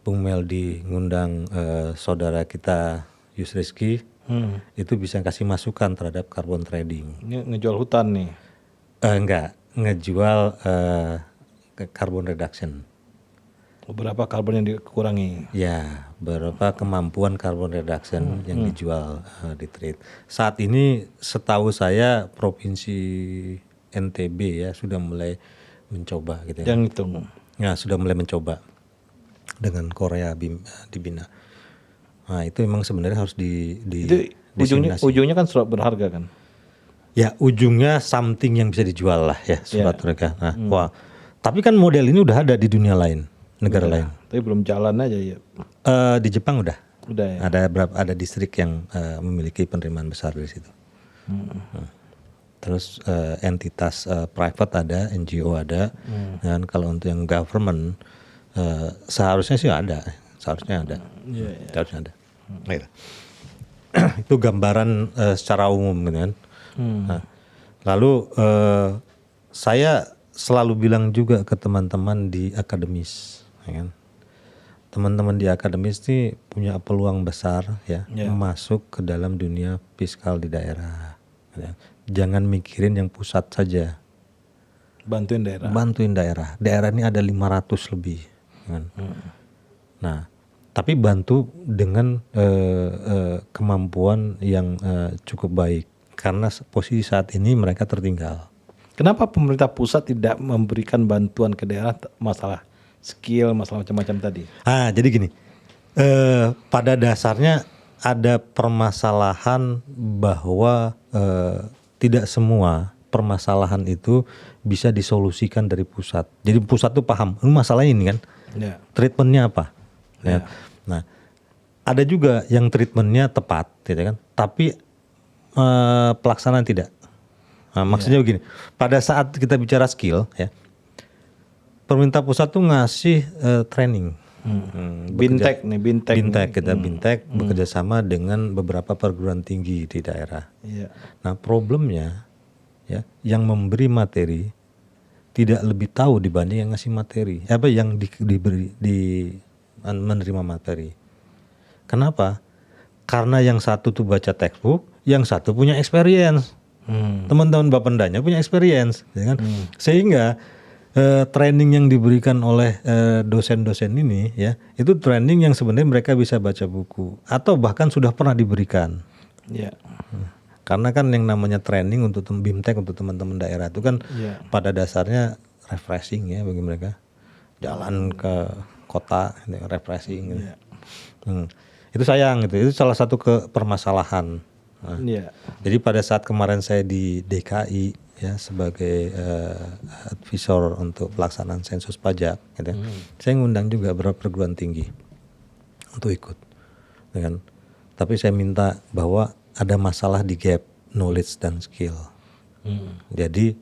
Bung Meldi ngundang saudara kita Yus Rizky, itu bisa kasih masukan terhadap carbon trading. Ini ngejual hutan nih? Enggak, ngejual carbon reduction. Berapa karbon yang dikurangi? Ya, berapa kemampuan carbon reduction yang dijual di trade. Saat ini setahu saya Provinsi NTB ya sudah mulai mencoba gitu ya. Yang hitung. Ya, sudah mulai mencoba dengan Korea dibina. Nah, itu memang sebenarnya harus itu ujungnya kan surat berharga kan? Ya, ujungnya something yang bisa dijual lah ya surat berharga. Nah, wah. Tapi kan model ini udah ada di dunia lain, negara lain. Tapi belum jalan aja ya. Di Jepang udah. Udah ya. Ada distrik yang memiliki penerimaan besar dari situ. Terus entitas private ada, NGO ada, dan kalau untuk yang government seharusnya sih ada, seharusnya ada. Seharusnya ada. Gitu. Itu gambaran secara umum gitu kan. Nah, lalu saya selalu bilang juga ke teman-teman di akademis, ya kan? Teman-teman di akademis ini punya peluang besar ya masuk ke dalam dunia fiskal di daerah. Ya. Jangan mikirin yang pusat saja. Bantuin daerah. Bantuin daerah. Daerah ini ada 500 lebih. Kan? Nah, tapi bantu dengan kemampuan yang cukup baik. Karena posisi saat ini mereka tertinggal. Kenapa pemerintah pusat tidak memberikan bantuan ke daerah masalah skill, masalah macam-macam tadi? Jadi gini, pada dasarnya ada permasalahan bahwa tidak semua permasalahan itu bisa disolusikan dari pusat. Jadi pusat tuh paham, masalah ini kan, treatmentnya apa. Ya. Nah, ada juga yang treatmentnya tepat, gitu kan, tapi pelaksanaan tidak. Nah, maksudnya begini, pada saat kita bicara skill, ya, pemerintah pusat tuh ngasih training. Bintek bekerja sama dengan beberapa perguruan tinggi di daerah. Nah problemnya ya yang memberi materi tidak lebih tahu dibanding yang ngasih materi, yang menerima materi. Kenapa? Karena yang satu tuh baca textbook, yang satu punya experience. Teman-teman Bapendanya punya experience, ya kan? Sehingga training yang diberikan oleh dosen-dosen ini ya itu training yang sebenarnya mereka bisa baca buku atau bahkan sudah pernah diberikan. Karena kan yang namanya training untuk BIMTEK untuk teman-teman daerah itu kan pada dasarnya refreshing ya bagi mereka, jalan ke kota refreshing gitu. Itu sayang gitu, itu salah satu permasalahan. Jadi pada saat kemarin saya di DKI ya sebagai advisor untuk pelaksanaan sensus pajak, gitu. Saya ngundang juga beberapa perguruan tinggi untuk ikut, kan? Tapi saya minta bahwa ada masalah di gap knowledge dan skill. Jadi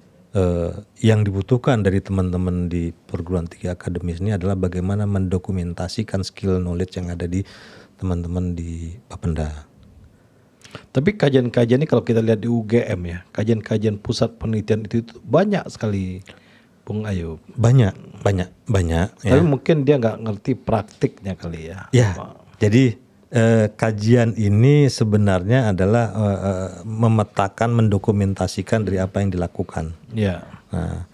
yang dibutuhkan dari teman-teman di perguruan tinggi akademis ini adalah bagaimana mendokumentasikan skill knowledge yang ada di teman-teman di Bapenda. Tapi kajian-kajian ini kalau kita lihat di UGM ya, kajian-kajian pusat penelitian itu banyak sekali, Bung Ayub. Banyak. Tapi mungkin dia nggak ngerti praktiknya kali ya. Ya, jadi kajian ini sebenarnya adalah memetakan, mendokumentasikan dari apa yang dilakukan. Ya. Nah,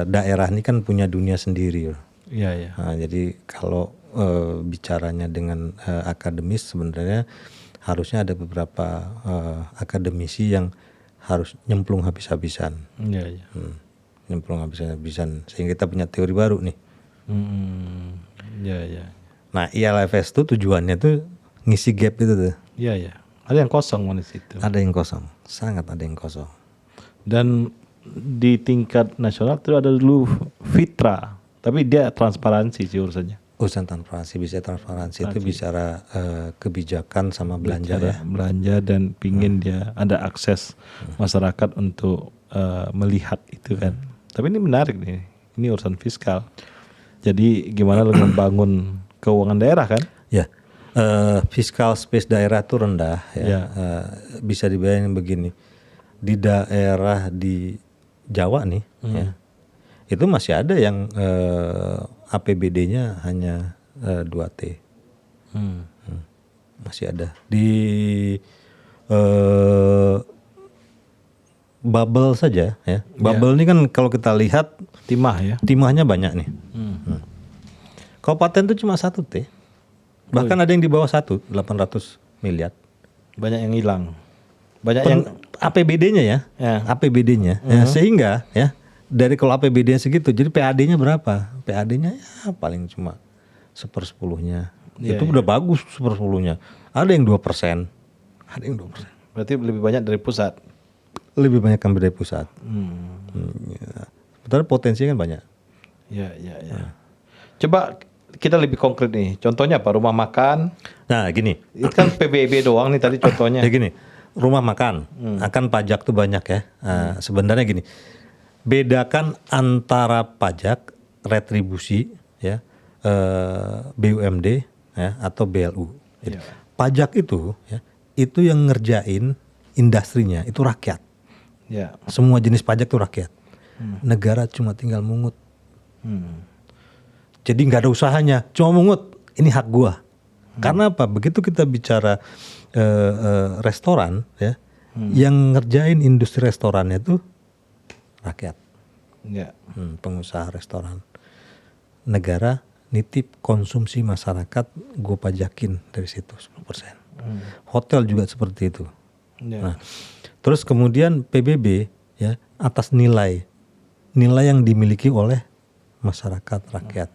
daerah ini kan punya dunia sendiri. Iya. Nah, jadi kalau bicaranya dengan akademis sebenarnya harusnya ada beberapa akademisi yang harus nyemplung habis-habisan. Iya. Nyemplung habis-habisan sehingga kita punya teori baru nih. Iya. Nah, ILFS tuh tujuannya tuh ngisi gap itu tuh. Iya. Ada yang kosong di situ. Ada yang kosong, sangat ada yang kosong. Dan di tingkat nasional itu ada dulu Fitra, tapi dia transparansi sih urusannya. Urusan transparansi itu bicara kebijakan sama belanja ya. Belanja dan pingin dia ada akses masyarakat untuk melihat itu kan. Tapi ini menarik nih, ini urusan fiskal. Jadi gimana membangun keuangan daerah kan? Ya, fiskal space daerah itu rendah ya. Bisa dibayangin begini, di daerah di Jawa nih, ya, itu masih ada yang APBD-nya hanya 2T. Masih ada. Di Bubble saja ya. Bubble ini kan kalau kita lihat timahnya banyak nih. Kabupaten itu cuma 1T. Bahkan ada yang di bawah 800 miliar. Banyak yang hilang. Banyak yang APBD-nya ya. APBD-nya. Ya, sehingga ya dari kalau APBD-nya segitu, jadi PAD-nya berapa? PAD-nya ya paling cuma 1/10-nya. Itu udah bagus 1/10-nya. Ada yang 2%. Ada yang 2%. Berarti lebih banyak dari pusat. Lebih banyak kan dari pusat. Sebenarnya potensinya kan banyak. Ya. Coba kita lebih konkret nih. Contohnya apa? Rumah makan. Nah, gini. Itu kan PBB doang nih tadi contohnya. Ya gini. Rumah makan. Akan pajak tuh banyak ya. Sebenarnya gini. Bedakan antara pajak, retribusi ya, BUMD ya, atau BLU. Jadi, pajak itu ya, itu yang ngerjain industrinya itu rakyat. Ya. Semua jenis pajak itu rakyat. Negara cuma tinggal mungut. Jadi nggak ada usahanya, cuma mungut. Ini hak gua. Karena apa? Begitu kita bicara restoran ya, yang ngerjain industri restorannya itu rakyat. Pengusaha restoran. Negara nitip konsumsi masyarakat, gue pajakin dari situ 10%. Hotel juga seperti itu. Nah, terus kemudian PBB ya atas nilai yang dimiliki oleh masyarakat rakyat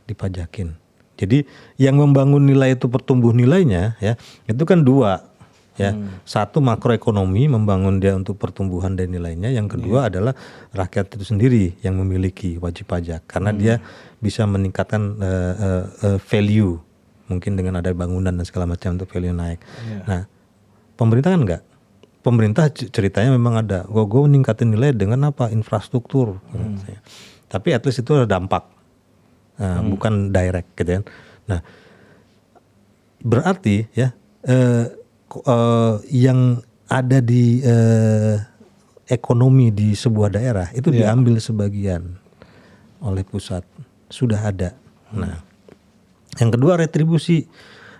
dipajakin. Jadi yang membangun nilai itu pertumbuh nilainya ya itu kan dua ya. Satu makroekonomi membangun dia untuk pertumbuhan dan nilainya. Yang kedua adalah rakyat itu sendiri yang memiliki wajib pajak karena dia bisa meningkatkan value mungkin dengan ada bangunan dan segala macam untuk value naik. Nah pemerintah kan enggak. Pemerintah ceritanya memang ada. Gue meningkatin nilai dengan apa? Infrastruktur. Tapi at least itu ada dampak. Bukan direct gitu kan. Nah berarti ya yang ada di ekonomi di sebuah daerah itu diambil sebagian oleh pusat. Sudah ada. Nah yang kedua retribusi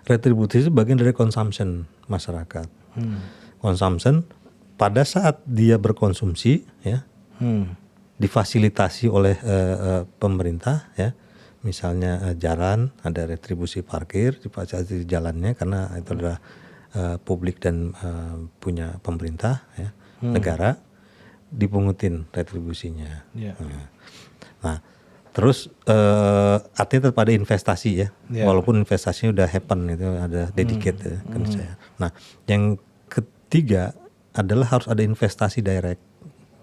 itu bagian dari consumption masyarakat. Consumption pada saat dia berkonsumsi ya difasilitasi oleh pemerintah ya. Misalnya jalan ada retribusi parkir difasilitasi jalannya karena itu adalah publik dan punya pemerintah ya, negara dipungutin retribusinya. Nah terus artinya tetap ada investasi ya, walaupun investasinya udah happen itu ada dedicate ya, kan saya. Nah yang ketiga adalah harus ada investasi direct,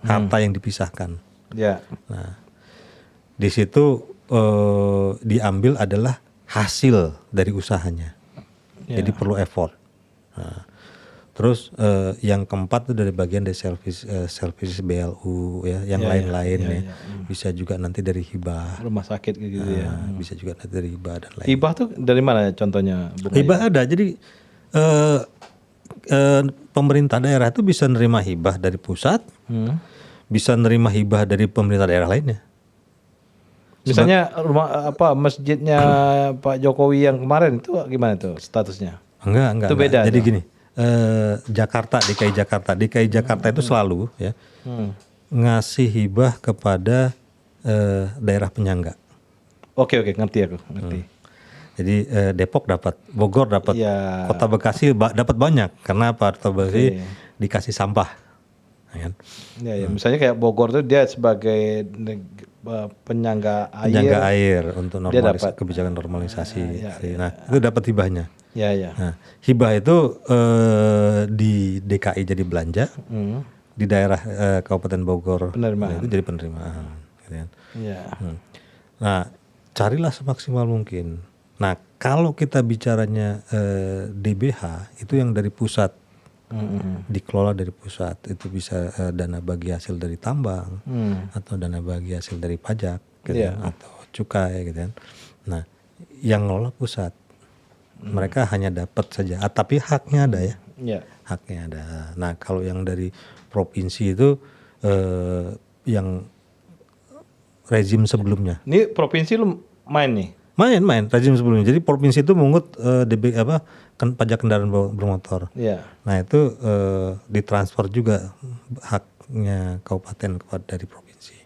harta yang dipisahkan. Nah di situ diambil adalah hasil dari usahanya, jadi perlu effort. Nah, terus yang keempat itu dari bagian dari service BLU ya, yang lain-lain ya. Bisa juga nanti dari hibah. Rumah sakit gitu ya. Bisa juga nanti dari hibah dan lain. Hibah tuh dari mana contohnya? Hibah ada. Jadi pemerintah daerah itu bisa nerima hibah dari pusat, bisa nerima hibah dari pemerintah daerah lainnya. Misalnya masjidnya Pak Jokowi yang kemarin itu gimana tuh statusnya? Enggak. Itu beda. Jadi gini, DKI Jakarta itu selalu ya ngasih hibah kepada daerah penyangga. Oke, ngerti. Jadi Depok dapat, Bogor dapat, Kota Bekasi dapat banyak karena apa? Kota Bekasi dikasih sampah. Ya kan? Misalnya kayak Bogor tuh dia sebagai penyangga air untuk kebijakan normalisasi. Nah, itu dapat hibahnya. Ya. Nah, hibah itu di DKI jadi belanja, di daerah Kabupaten Bogor itu jadi penerimaan. Gitu kan. Nah, carilah semaksimal mungkin. Nah, kalau kita bicaranya DBH itu yang dari pusat. Dikelola dari pusat, itu bisa dana bagi hasil dari tambang atau dana bagi hasil dari pajak gitu kan, atau cukai gitu kan. Nah, yang ngelola pusat, mereka hanya dapat saja, tapi haknya ada ya. Haknya ada. Nah, kalau yang dari provinsi itu yang rezim sebelumnya. Ini provinsi lu main nih? Main rezim sebelumnya. Jadi provinsi itu mengut pajak kendaraan bermotor. Nah, itu ditransfer juga haknya kabupaten dari provinsi.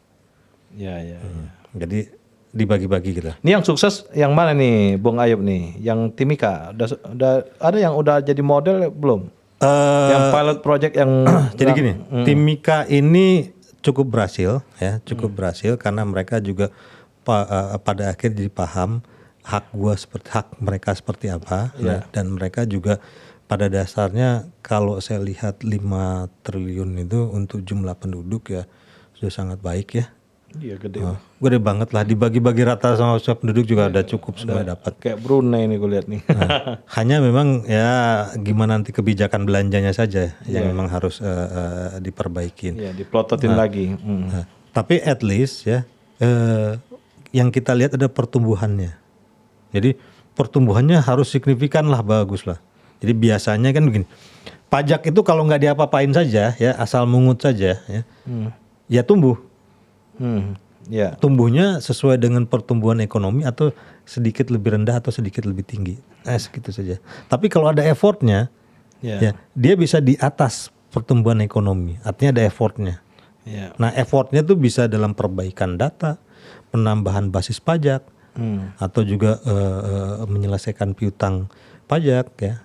Jadi dibagi-bagi gitu. Ini yang sukses yang mana nih, Bung Ayub nih? Yang Timika udah ada yang udah jadi model belum? Yang pilot project yang jadi gini, Timika ini cukup berhasil karena mereka juga pada akhirnya jadi paham hak mereka seperti apa, dan mereka juga pada dasarnya kalau saya lihat 5 triliun itu untuk jumlah penduduk ya sudah sangat baik ya. Iya, gede. Gede banget lah, dibagi-bagi rata sama penduduk juga ada cukup semua dapat. Kayak Brunei nih gue lihat nih. Hanya memang ya gimana nanti kebijakan belanjanya saja yang memang harus diperbaikin. Diplototin lagi. Tapi at least ya yang kita lihat ada pertumbuhannya. Jadi pertumbuhannya harus signifikan lah, bagus lah. Jadi biasanya kan begini, pajak itu kalau nggak diapa-apain saja ya, asal mungut saja ya, ya tumbuh. Tumbuhnya sesuai dengan pertumbuhan ekonomi atau sedikit lebih rendah atau sedikit lebih tinggi. Segitu saja. Tapi kalau ada effortnya, ya dia bisa di atas pertumbuhan ekonomi. Artinya ada effortnya. Nah, effortnya tuh bisa dalam perbaikan data, penambahan basis pajak, atau juga menyelesaikan piutang pajak ya,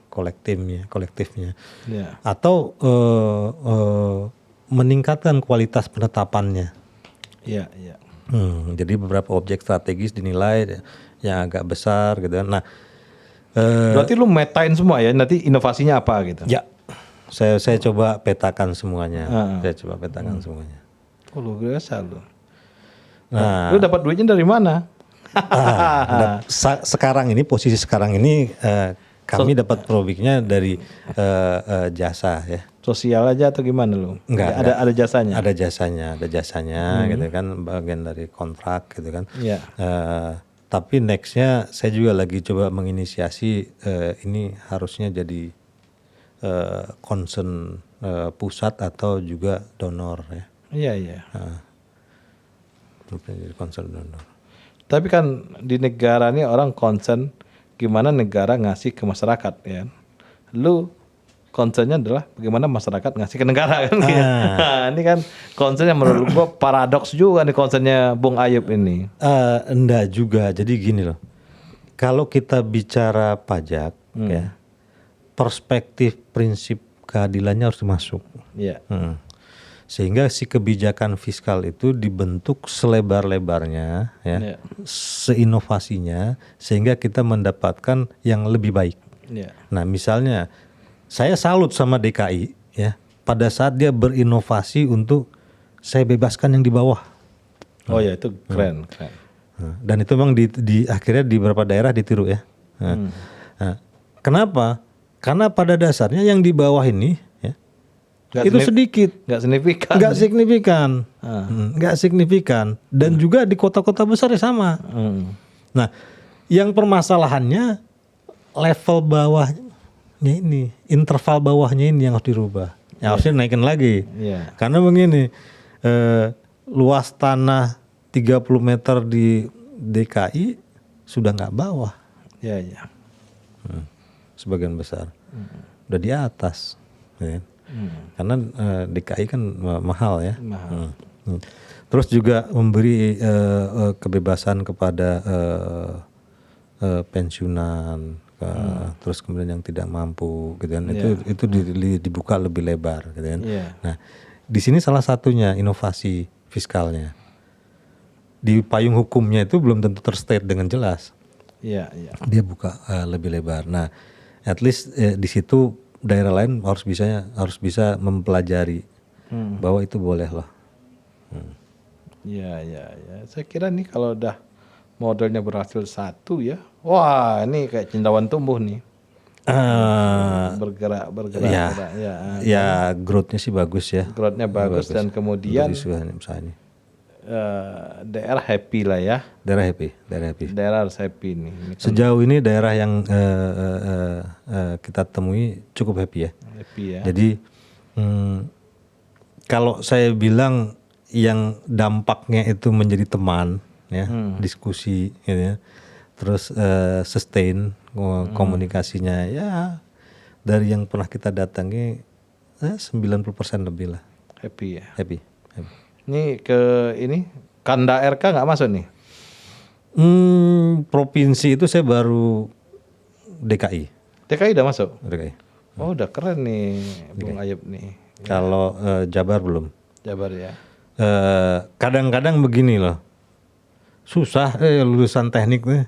kolektifnya, atau meningkatkan kualitas penetapannya. Jadi beberapa objek strategis dinilai yang agak besar gitu. Nah, berarti lu metain semua ya, nanti inovasinya apa gitu? Ya, saya coba petakan semuanya. Semuanya. Oh, lu biasa lu. Nah, lu dapat duitnya dari mana? Posisi sekarang ini kami dapat probiknya dari jasa ya. Sosial aja atau gimana lu? Enggak. Ada jasanya. Ada jasanya gitu kan, bagian dari kontrak gitu kan. Tapi nextnya saya juga lagi coba menginisiasi ini harusnya jadi concern pusat atau juga donor ya. Iya. Concern donor. Tapi kan di negara ini orang concern gimana negara ngasih ke masyarakat ya. Lu concernnya adalah bagaimana masyarakat ngasih ke negara kan. Ini kan concern yang menurut gua paradoks juga nih concernnya Bung Ayub ini. Enggak juga. Jadi gini loh. Kalau kita bicara pajak ya, perspektif prinsip keadilannya harus masuk. Sehingga si kebijakan fiskal itu dibentuk selebar-lebarnya ya, seinovasinya, sehingga kita mendapatkan yang lebih baik. Nah, misalnya saya salut sama DKI ya, pada saat dia berinovasi untuk saya bebaskan yang di bawah. Oh ya, itu keren. Dan itu memang di akhirnya di beberapa daerah ditiru ya. Nah, kenapa? Karena pada dasarnya yang di bawah ini itu sedikit, nggak signifikan, dan juga di kota-kota besar ya sama. Nah, yang permasalahannya level bawah ini, interval bawahnya ini yang harus dirubah. Yang harusnya naikin lagi. Karena begini, luas tanah 30 meter di DKI sudah nggak bawah. Sebagian besar. Udah di atas. Ya. Karena DKI kan mahal ya. Terus juga memberi kebebasan kepada pensiunan, terus kemudian yang tidak mampu, gitu kan. Itu dibuka lebih lebar, gitu kan. Nah, di sini salah satunya inovasi fiskalnya. Di payung hukumnya itu belum tentu terstate dengan jelas. Dia buka lebih lebar. Nah, at least di situ daerah lain harus bisa mempelajari bahwa itu boleh loh. Saya kira nih kalau udah modelnya berhasil satu ya, wah ini kayak cendawan tumbuh nih. Bergerak. Ya growth-nya sih bagus ya. Growth-nya bagus dan kemudian daerah happy lah ya. Daerah harus happy nih. Sejauh ini daerah yang kita temui cukup happy ya. Jadi kalau saya bilang yang dampaknya itu menjadi teman ya, diskusi gitu ya. Terus sustain komunikasinya ya dari yang pernah kita datangi 90% lebih lah. Happy ya. Happy. Ini Kanda RK nggak masuk nih? Provinsi itu saya baru DKI. DKI udah masuk? DKI. Oh udah keren nih Bung Ayub nih. Kalau Jabar belum. Jabar ya. Kadang-kadang begini loh. Susah lulusan teknik nih.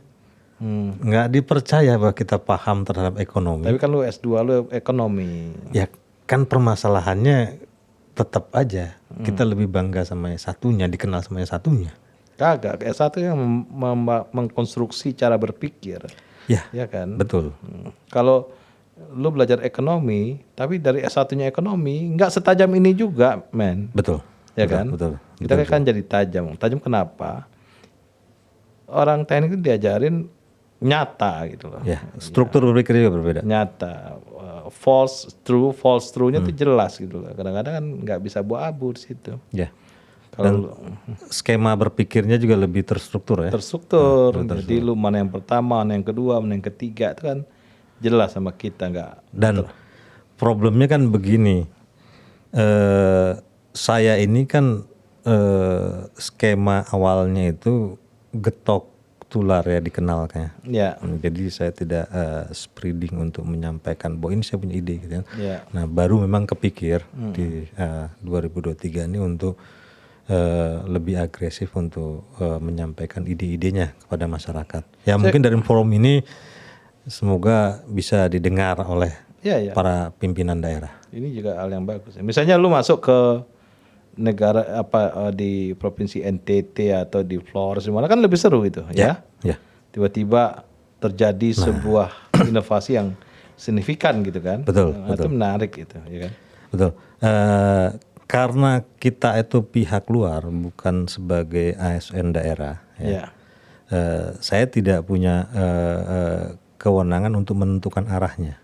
Nggak dipercaya bahwa kita paham terhadap ekonomi. Tapi kan lu S2 lu ekonomi. Ya kan permasalahannya tetap aja kita lebih bangga sama yang satunya, dikenal sama yang satunya. Kagak, S1 yang mengkonstruksi cara berpikir. Ya kan? Betul. Kalau lu belajar ekonomi, tapi dari S1-nya ekonomi, nggak setajam ini juga, men. Betul. Ya kan? Betul. Kita kan jadi tajam. Tajam kenapa? Orang teknik itu diajarin nyata gitu loh. Ya, struktur berpikirnya juga berbeda. Nyata. False true-nya tuh jelas gitu loh. Kadang-kadang kan nggak bisa abu-abu di situ. Ya. Dan skema berpikirnya juga lebih terstruktur ya. Terstruktur. Jadi lu mana yang pertama, mana yang kedua, mana yang ketiga itu kan jelas sama kita nggak. Dan problemnya kan begini. Saya ini kan skema awalnya itu getok tular ya dikenalnya. Jadi saya tidak spreading untuk menyampaikan bahwa ini saya punya ide gitu kan. Nah baru memang kepikir di 2023 ini untuk lebih agresif untuk menyampaikan ide-idenya kepada masyarakat. Ya mungkin dari forum ini semoga bisa didengar oleh para pimpinan daerah. Ini juga hal yang bagus. Misalnya lu masuk ke negara di provinsi NTT atau di Flores dimana kan lebih seru gitu ya. Tiba-tiba terjadi sebuah inovasi yang signifikan gitu kan. Betul. Itu menarik gitu ya kan. Betul. Karena kita itu pihak luar bukan sebagai ASN daerah ya. Saya tidak punya kewenangan untuk menentukan arahnya.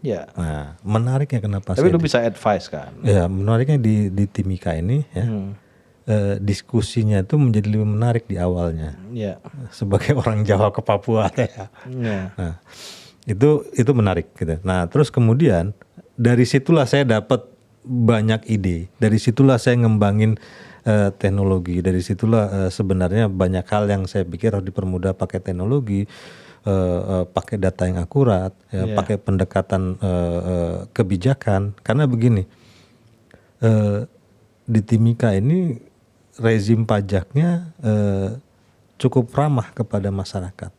Nah, menariknya kenapa? Tapi lu bisa advice kan? Ya, menariknya di Timika ini ya, diskusinya itu menjadi lebih menarik di awalnya. Sebagai orang Jawa ke Papua ya. Nah, itu menarik gitu. Nah, terus kemudian dari situlah saya dapat banyak ide. Dari situlah saya ngembangin teknologi. Dari situlah sebenarnya banyak hal yang saya pikir harus dipermudah pakai teknologi. Pakai data yang akurat, pakai pendekatan kebijakan. Karena begini, di Timika ini rezim pajaknya cukup ramah kepada masyarakat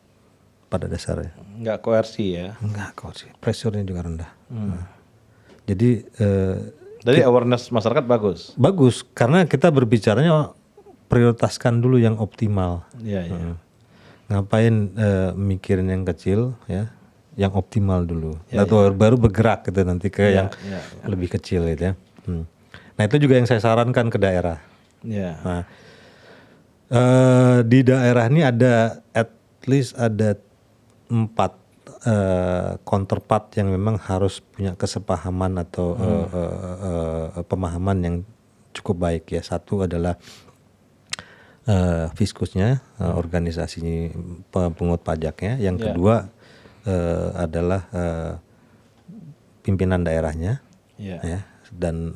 pada dasarnya. Nggak koersi ya? Nggak koersi, pressure-nya juga rendah. Jadi awareness masyarakat bagus? Bagus, karena kita berbicaranya prioritaskan dulu yang optimal. Ngapain mikirin yang kecil ya, yang optimal dulu. Atau baru bergerak gitu nanti ke yang lebih kecil gitu ya. Nah itu juga yang saya sarankan ke daerah. Nah di daerah ini ada at least ada 4 counterpart yang memang harus punya kesepahaman atau pemahaman yang cukup baik ya. Satu adalah fiskusnya, organisasi pemungut pajaknya. Yang kedua adalah pimpinan daerahnya, ya, dan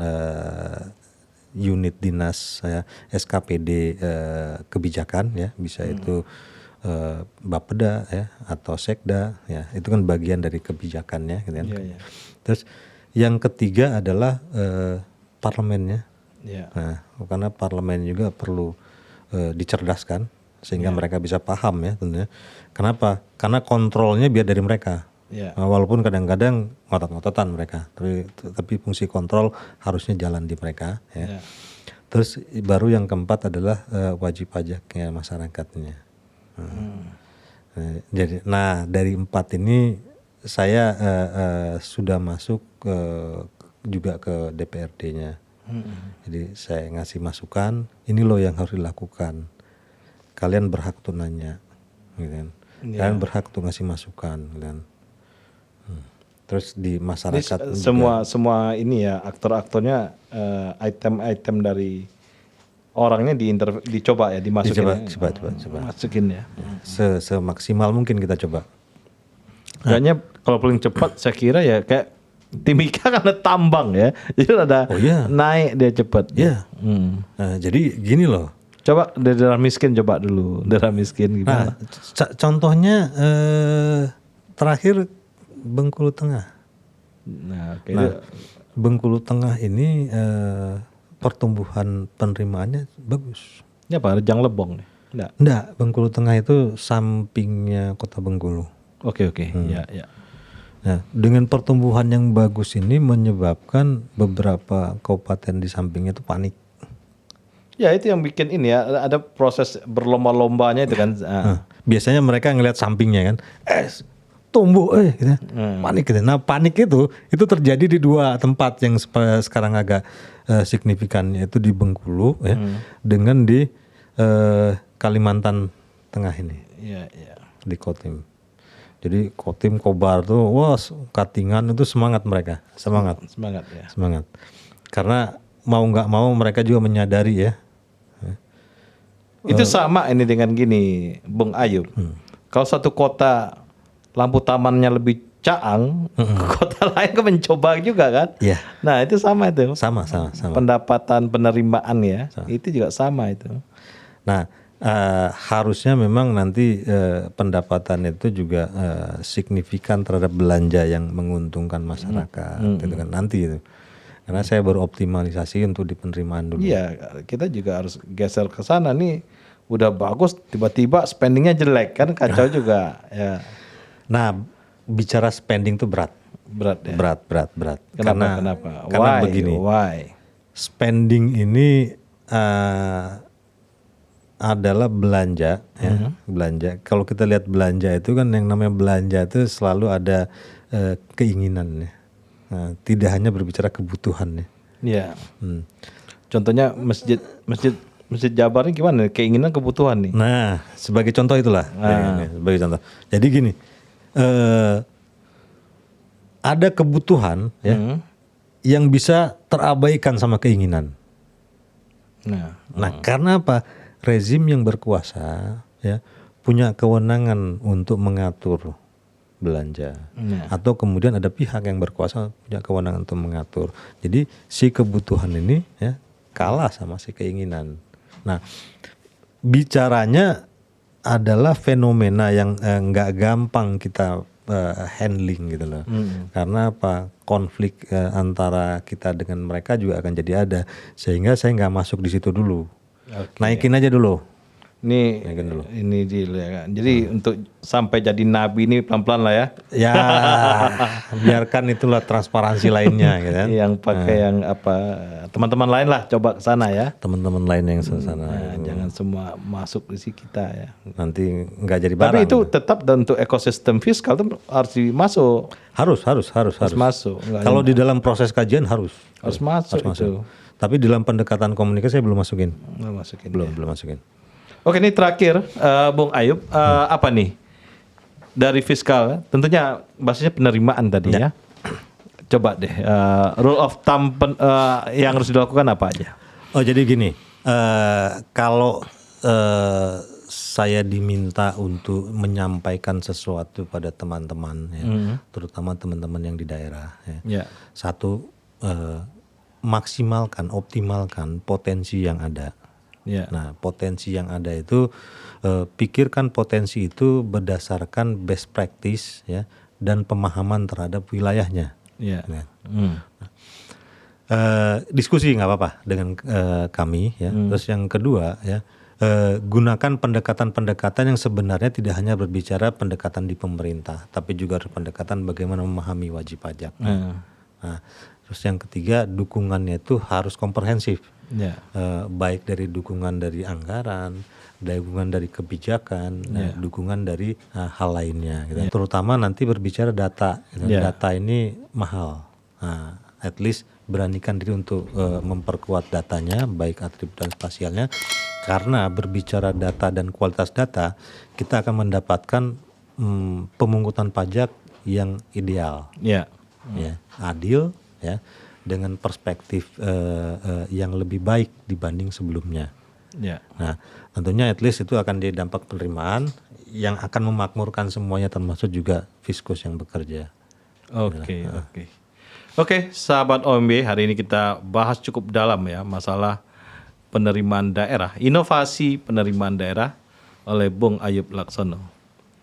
unit dinas SKPD kebijakan ya, bisa itu Bapeda ya atau Sekda ya, itu kan bagian dari kebijakannya gitu kan. Terus yang ketiga adalah parlemennya. Nah, karena parlemen juga perlu dicerdaskan sehingga mereka bisa paham ya tentunya. Kenapa? Karena kontrolnya biar dari mereka. Nah, walaupun kadang-kadang ngotot-ngototan mereka, tapi fungsi kontrol harusnya jalan di mereka ya. Terus baru yang keempat adalah wajib pajaknya masyarakatnya. Jadi, dari 4 ini saya sudah masuk juga ke DPRD-nya. Jadi saya ngasih masukan, ini loh yang harus dilakukan. Kalian berhak tuh nanya, gitu kan. Kalian berhak tuh ngasih masukan, gitu kan. Terus di masyarakat ini semua ini ya, aktor-aktornya item-item dari orangnya dicoba ya, dimasukin. Coba. Masukin ya. Semaksimal mungkin kita coba. Kayaknya kalau paling cepat saya kira ya kayak Timika karena tambang ya. Jadi ada naik dia cepat. Iya. Nah, jadi gini loh. Coba daerah miskin coba dulu. Daerah miskin gimana? Nah, contohnya terakhir Bengkulu Tengah. Nah, Bengkulu Tengah ini pertumbuhan penerimaannya bagus. Ini apa? Rejang Lebong nih? Enggak, Bengkulu Tengah itu sampingnya Kota Bengkulu. Oke. Ya. Nah, dengan pertumbuhan yang bagus ini menyebabkan beberapa kabupaten di sampingnya itu panik. Ya, itu yang bikin ini ya, ada proses berlomba-lombanya itu kan. Biasanya mereka ngelihat sampingnya kan, tumbuh gitu. Panik gitu. Nah, panik itu terjadi di 2 tempat yang sekarang agak signifikan, yaitu di Bengkulu ya, dengan di Kalimantan Tengah ini. Iya. Di Kotim. Jadi Kotim, Kobar tuh, Katingan itu semangat mereka, semangat ya. Semangat. Karena mau nggak mau mereka juga menyadari ya. Itu sama ini dengan gini, Bung Ayub. Kalau satu kota lampu tamannya lebih caang, kota lain kan mencoba juga kan. Iya. Nah itu sama itu. Sama. Pendapatan penerimaan ya, itu juga sama itu. Nah harusnya memang nanti pendapatan itu juga signifikan terhadap belanja yang menguntungkan masyarakat, gitu kan nanti itu. Karena saya baru optimalisasi untuk di penerimaan dulu. Iya, kita juga harus geser ke sana nih. Udah bagus, tiba-tiba spendingnya jelek kan, kacau juga. Ya. Nah, bicara spending itu berat ya. Berat. Kenapa? Karena begini. Why? Spending ini adalah belanja, ya. Belanja. Kalau kita lihat belanja itu kan yang namanya belanja itu selalu ada keinginan ya. Nah, tidak hanya berbicara kebutuhan ya. Iya. Contohnya masjid Jabar ini gimana? Keinginan kebutuhan nih. Nah, sebagai contoh itulah. Sebagai contoh. Jadi gini, ada kebutuhan ya yang bisa terabaikan sama keinginan. Nah, karena apa? Rezim yang berkuasa ya punya kewenangan untuk mengatur belanja, atau kemudian ada pihak yang berkuasa punya kewenangan untuk mengatur. Jadi si kebutuhan ini ya kalah sama si keinginan. Nah, bicaranya adalah fenomena yang nggak gampang kita handling gitu loh. Karena apa? Konflik antara kita dengan mereka juga akan jadi ada. Sehingga saya nggak masuk di situ dulu. Naikin aja dulu. Ini dulu ya kan. Jadi untuk sampai jadi nabi ini pelan-pelan lah ya. Ya, biarkan itulah transparansi lainnya gitu kan. Yang pakai yang apa, teman-teman lain lah coba ke sana ya. Teman-teman lain yang ke sana. Jangan semua masuk di kita ya. Nanti nggak jadi barang. Tapi itu tetap untuk ekosistem fiskal itu harus dimasuk. Harus masuk. Kalau di dalam proses kajian harus masuk itu. Tapi dalam pendekatan komunikasi saya belum masukin. Belum masukin. Oke, ini terakhir Bung Ayub, apa nih dari fiskal, tentunya bahasanya penerimaan tadi ya. Coba deh, rule of thumb yang harus dilakukan apa aja? Oh jadi gini, kalau saya diminta untuk menyampaikan sesuatu pada teman-teman, ya, terutama teman-teman yang di daerah, ya. Satu, maksimalkan, optimalkan potensi yang ada. Nah, potensi yang ada itu, pikirkan potensi itu berdasarkan best practice, ya, dan pemahaman terhadap wilayahnya. Diskusi nggak apa-apa dengan kami, ya. Terus yang kedua, ya, gunakan pendekatan-pendekatan yang sebenarnya tidak hanya berbicara pendekatan di pemerintah, tapi juga pendekatan bagaimana memahami wajib pajak. Nah, terus yang ketiga, dukungannya itu harus komprehensif, baik dari dukungan dari anggaran, dukungan dari kebijakan, dukungan dari hal lainnya. Gitu. Terutama nanti berbicara data, data ini mahal. Nah, at least beranikan diri untuk memperkuat datanya, baik atribut dan spasialnya, karena berbicara data dan kualitas data, kita akan mendapatkan pemungutan pajak yang ideal, adil, ya, dengan perspektif yang lebih baik dibanding sebelumnya. Nah, tentunya at least itu akan jadi dampak penerimaan yang akan memakmurkan semuanya, termasuk juga fiskus yang bekerja. Oke, sahabat OMB, hari ini kita bahas cukup dalam ya masalah penerimaan daerah, inovasi penerimaan daerah oleh Bung Ayub Laksono.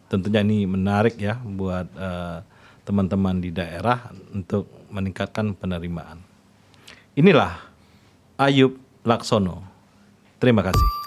Tentunya ini menarik ya buat teman-teman di daerah untuk meningkatkan penerimaan. Inilah Ayub Laksono. Terima kasih.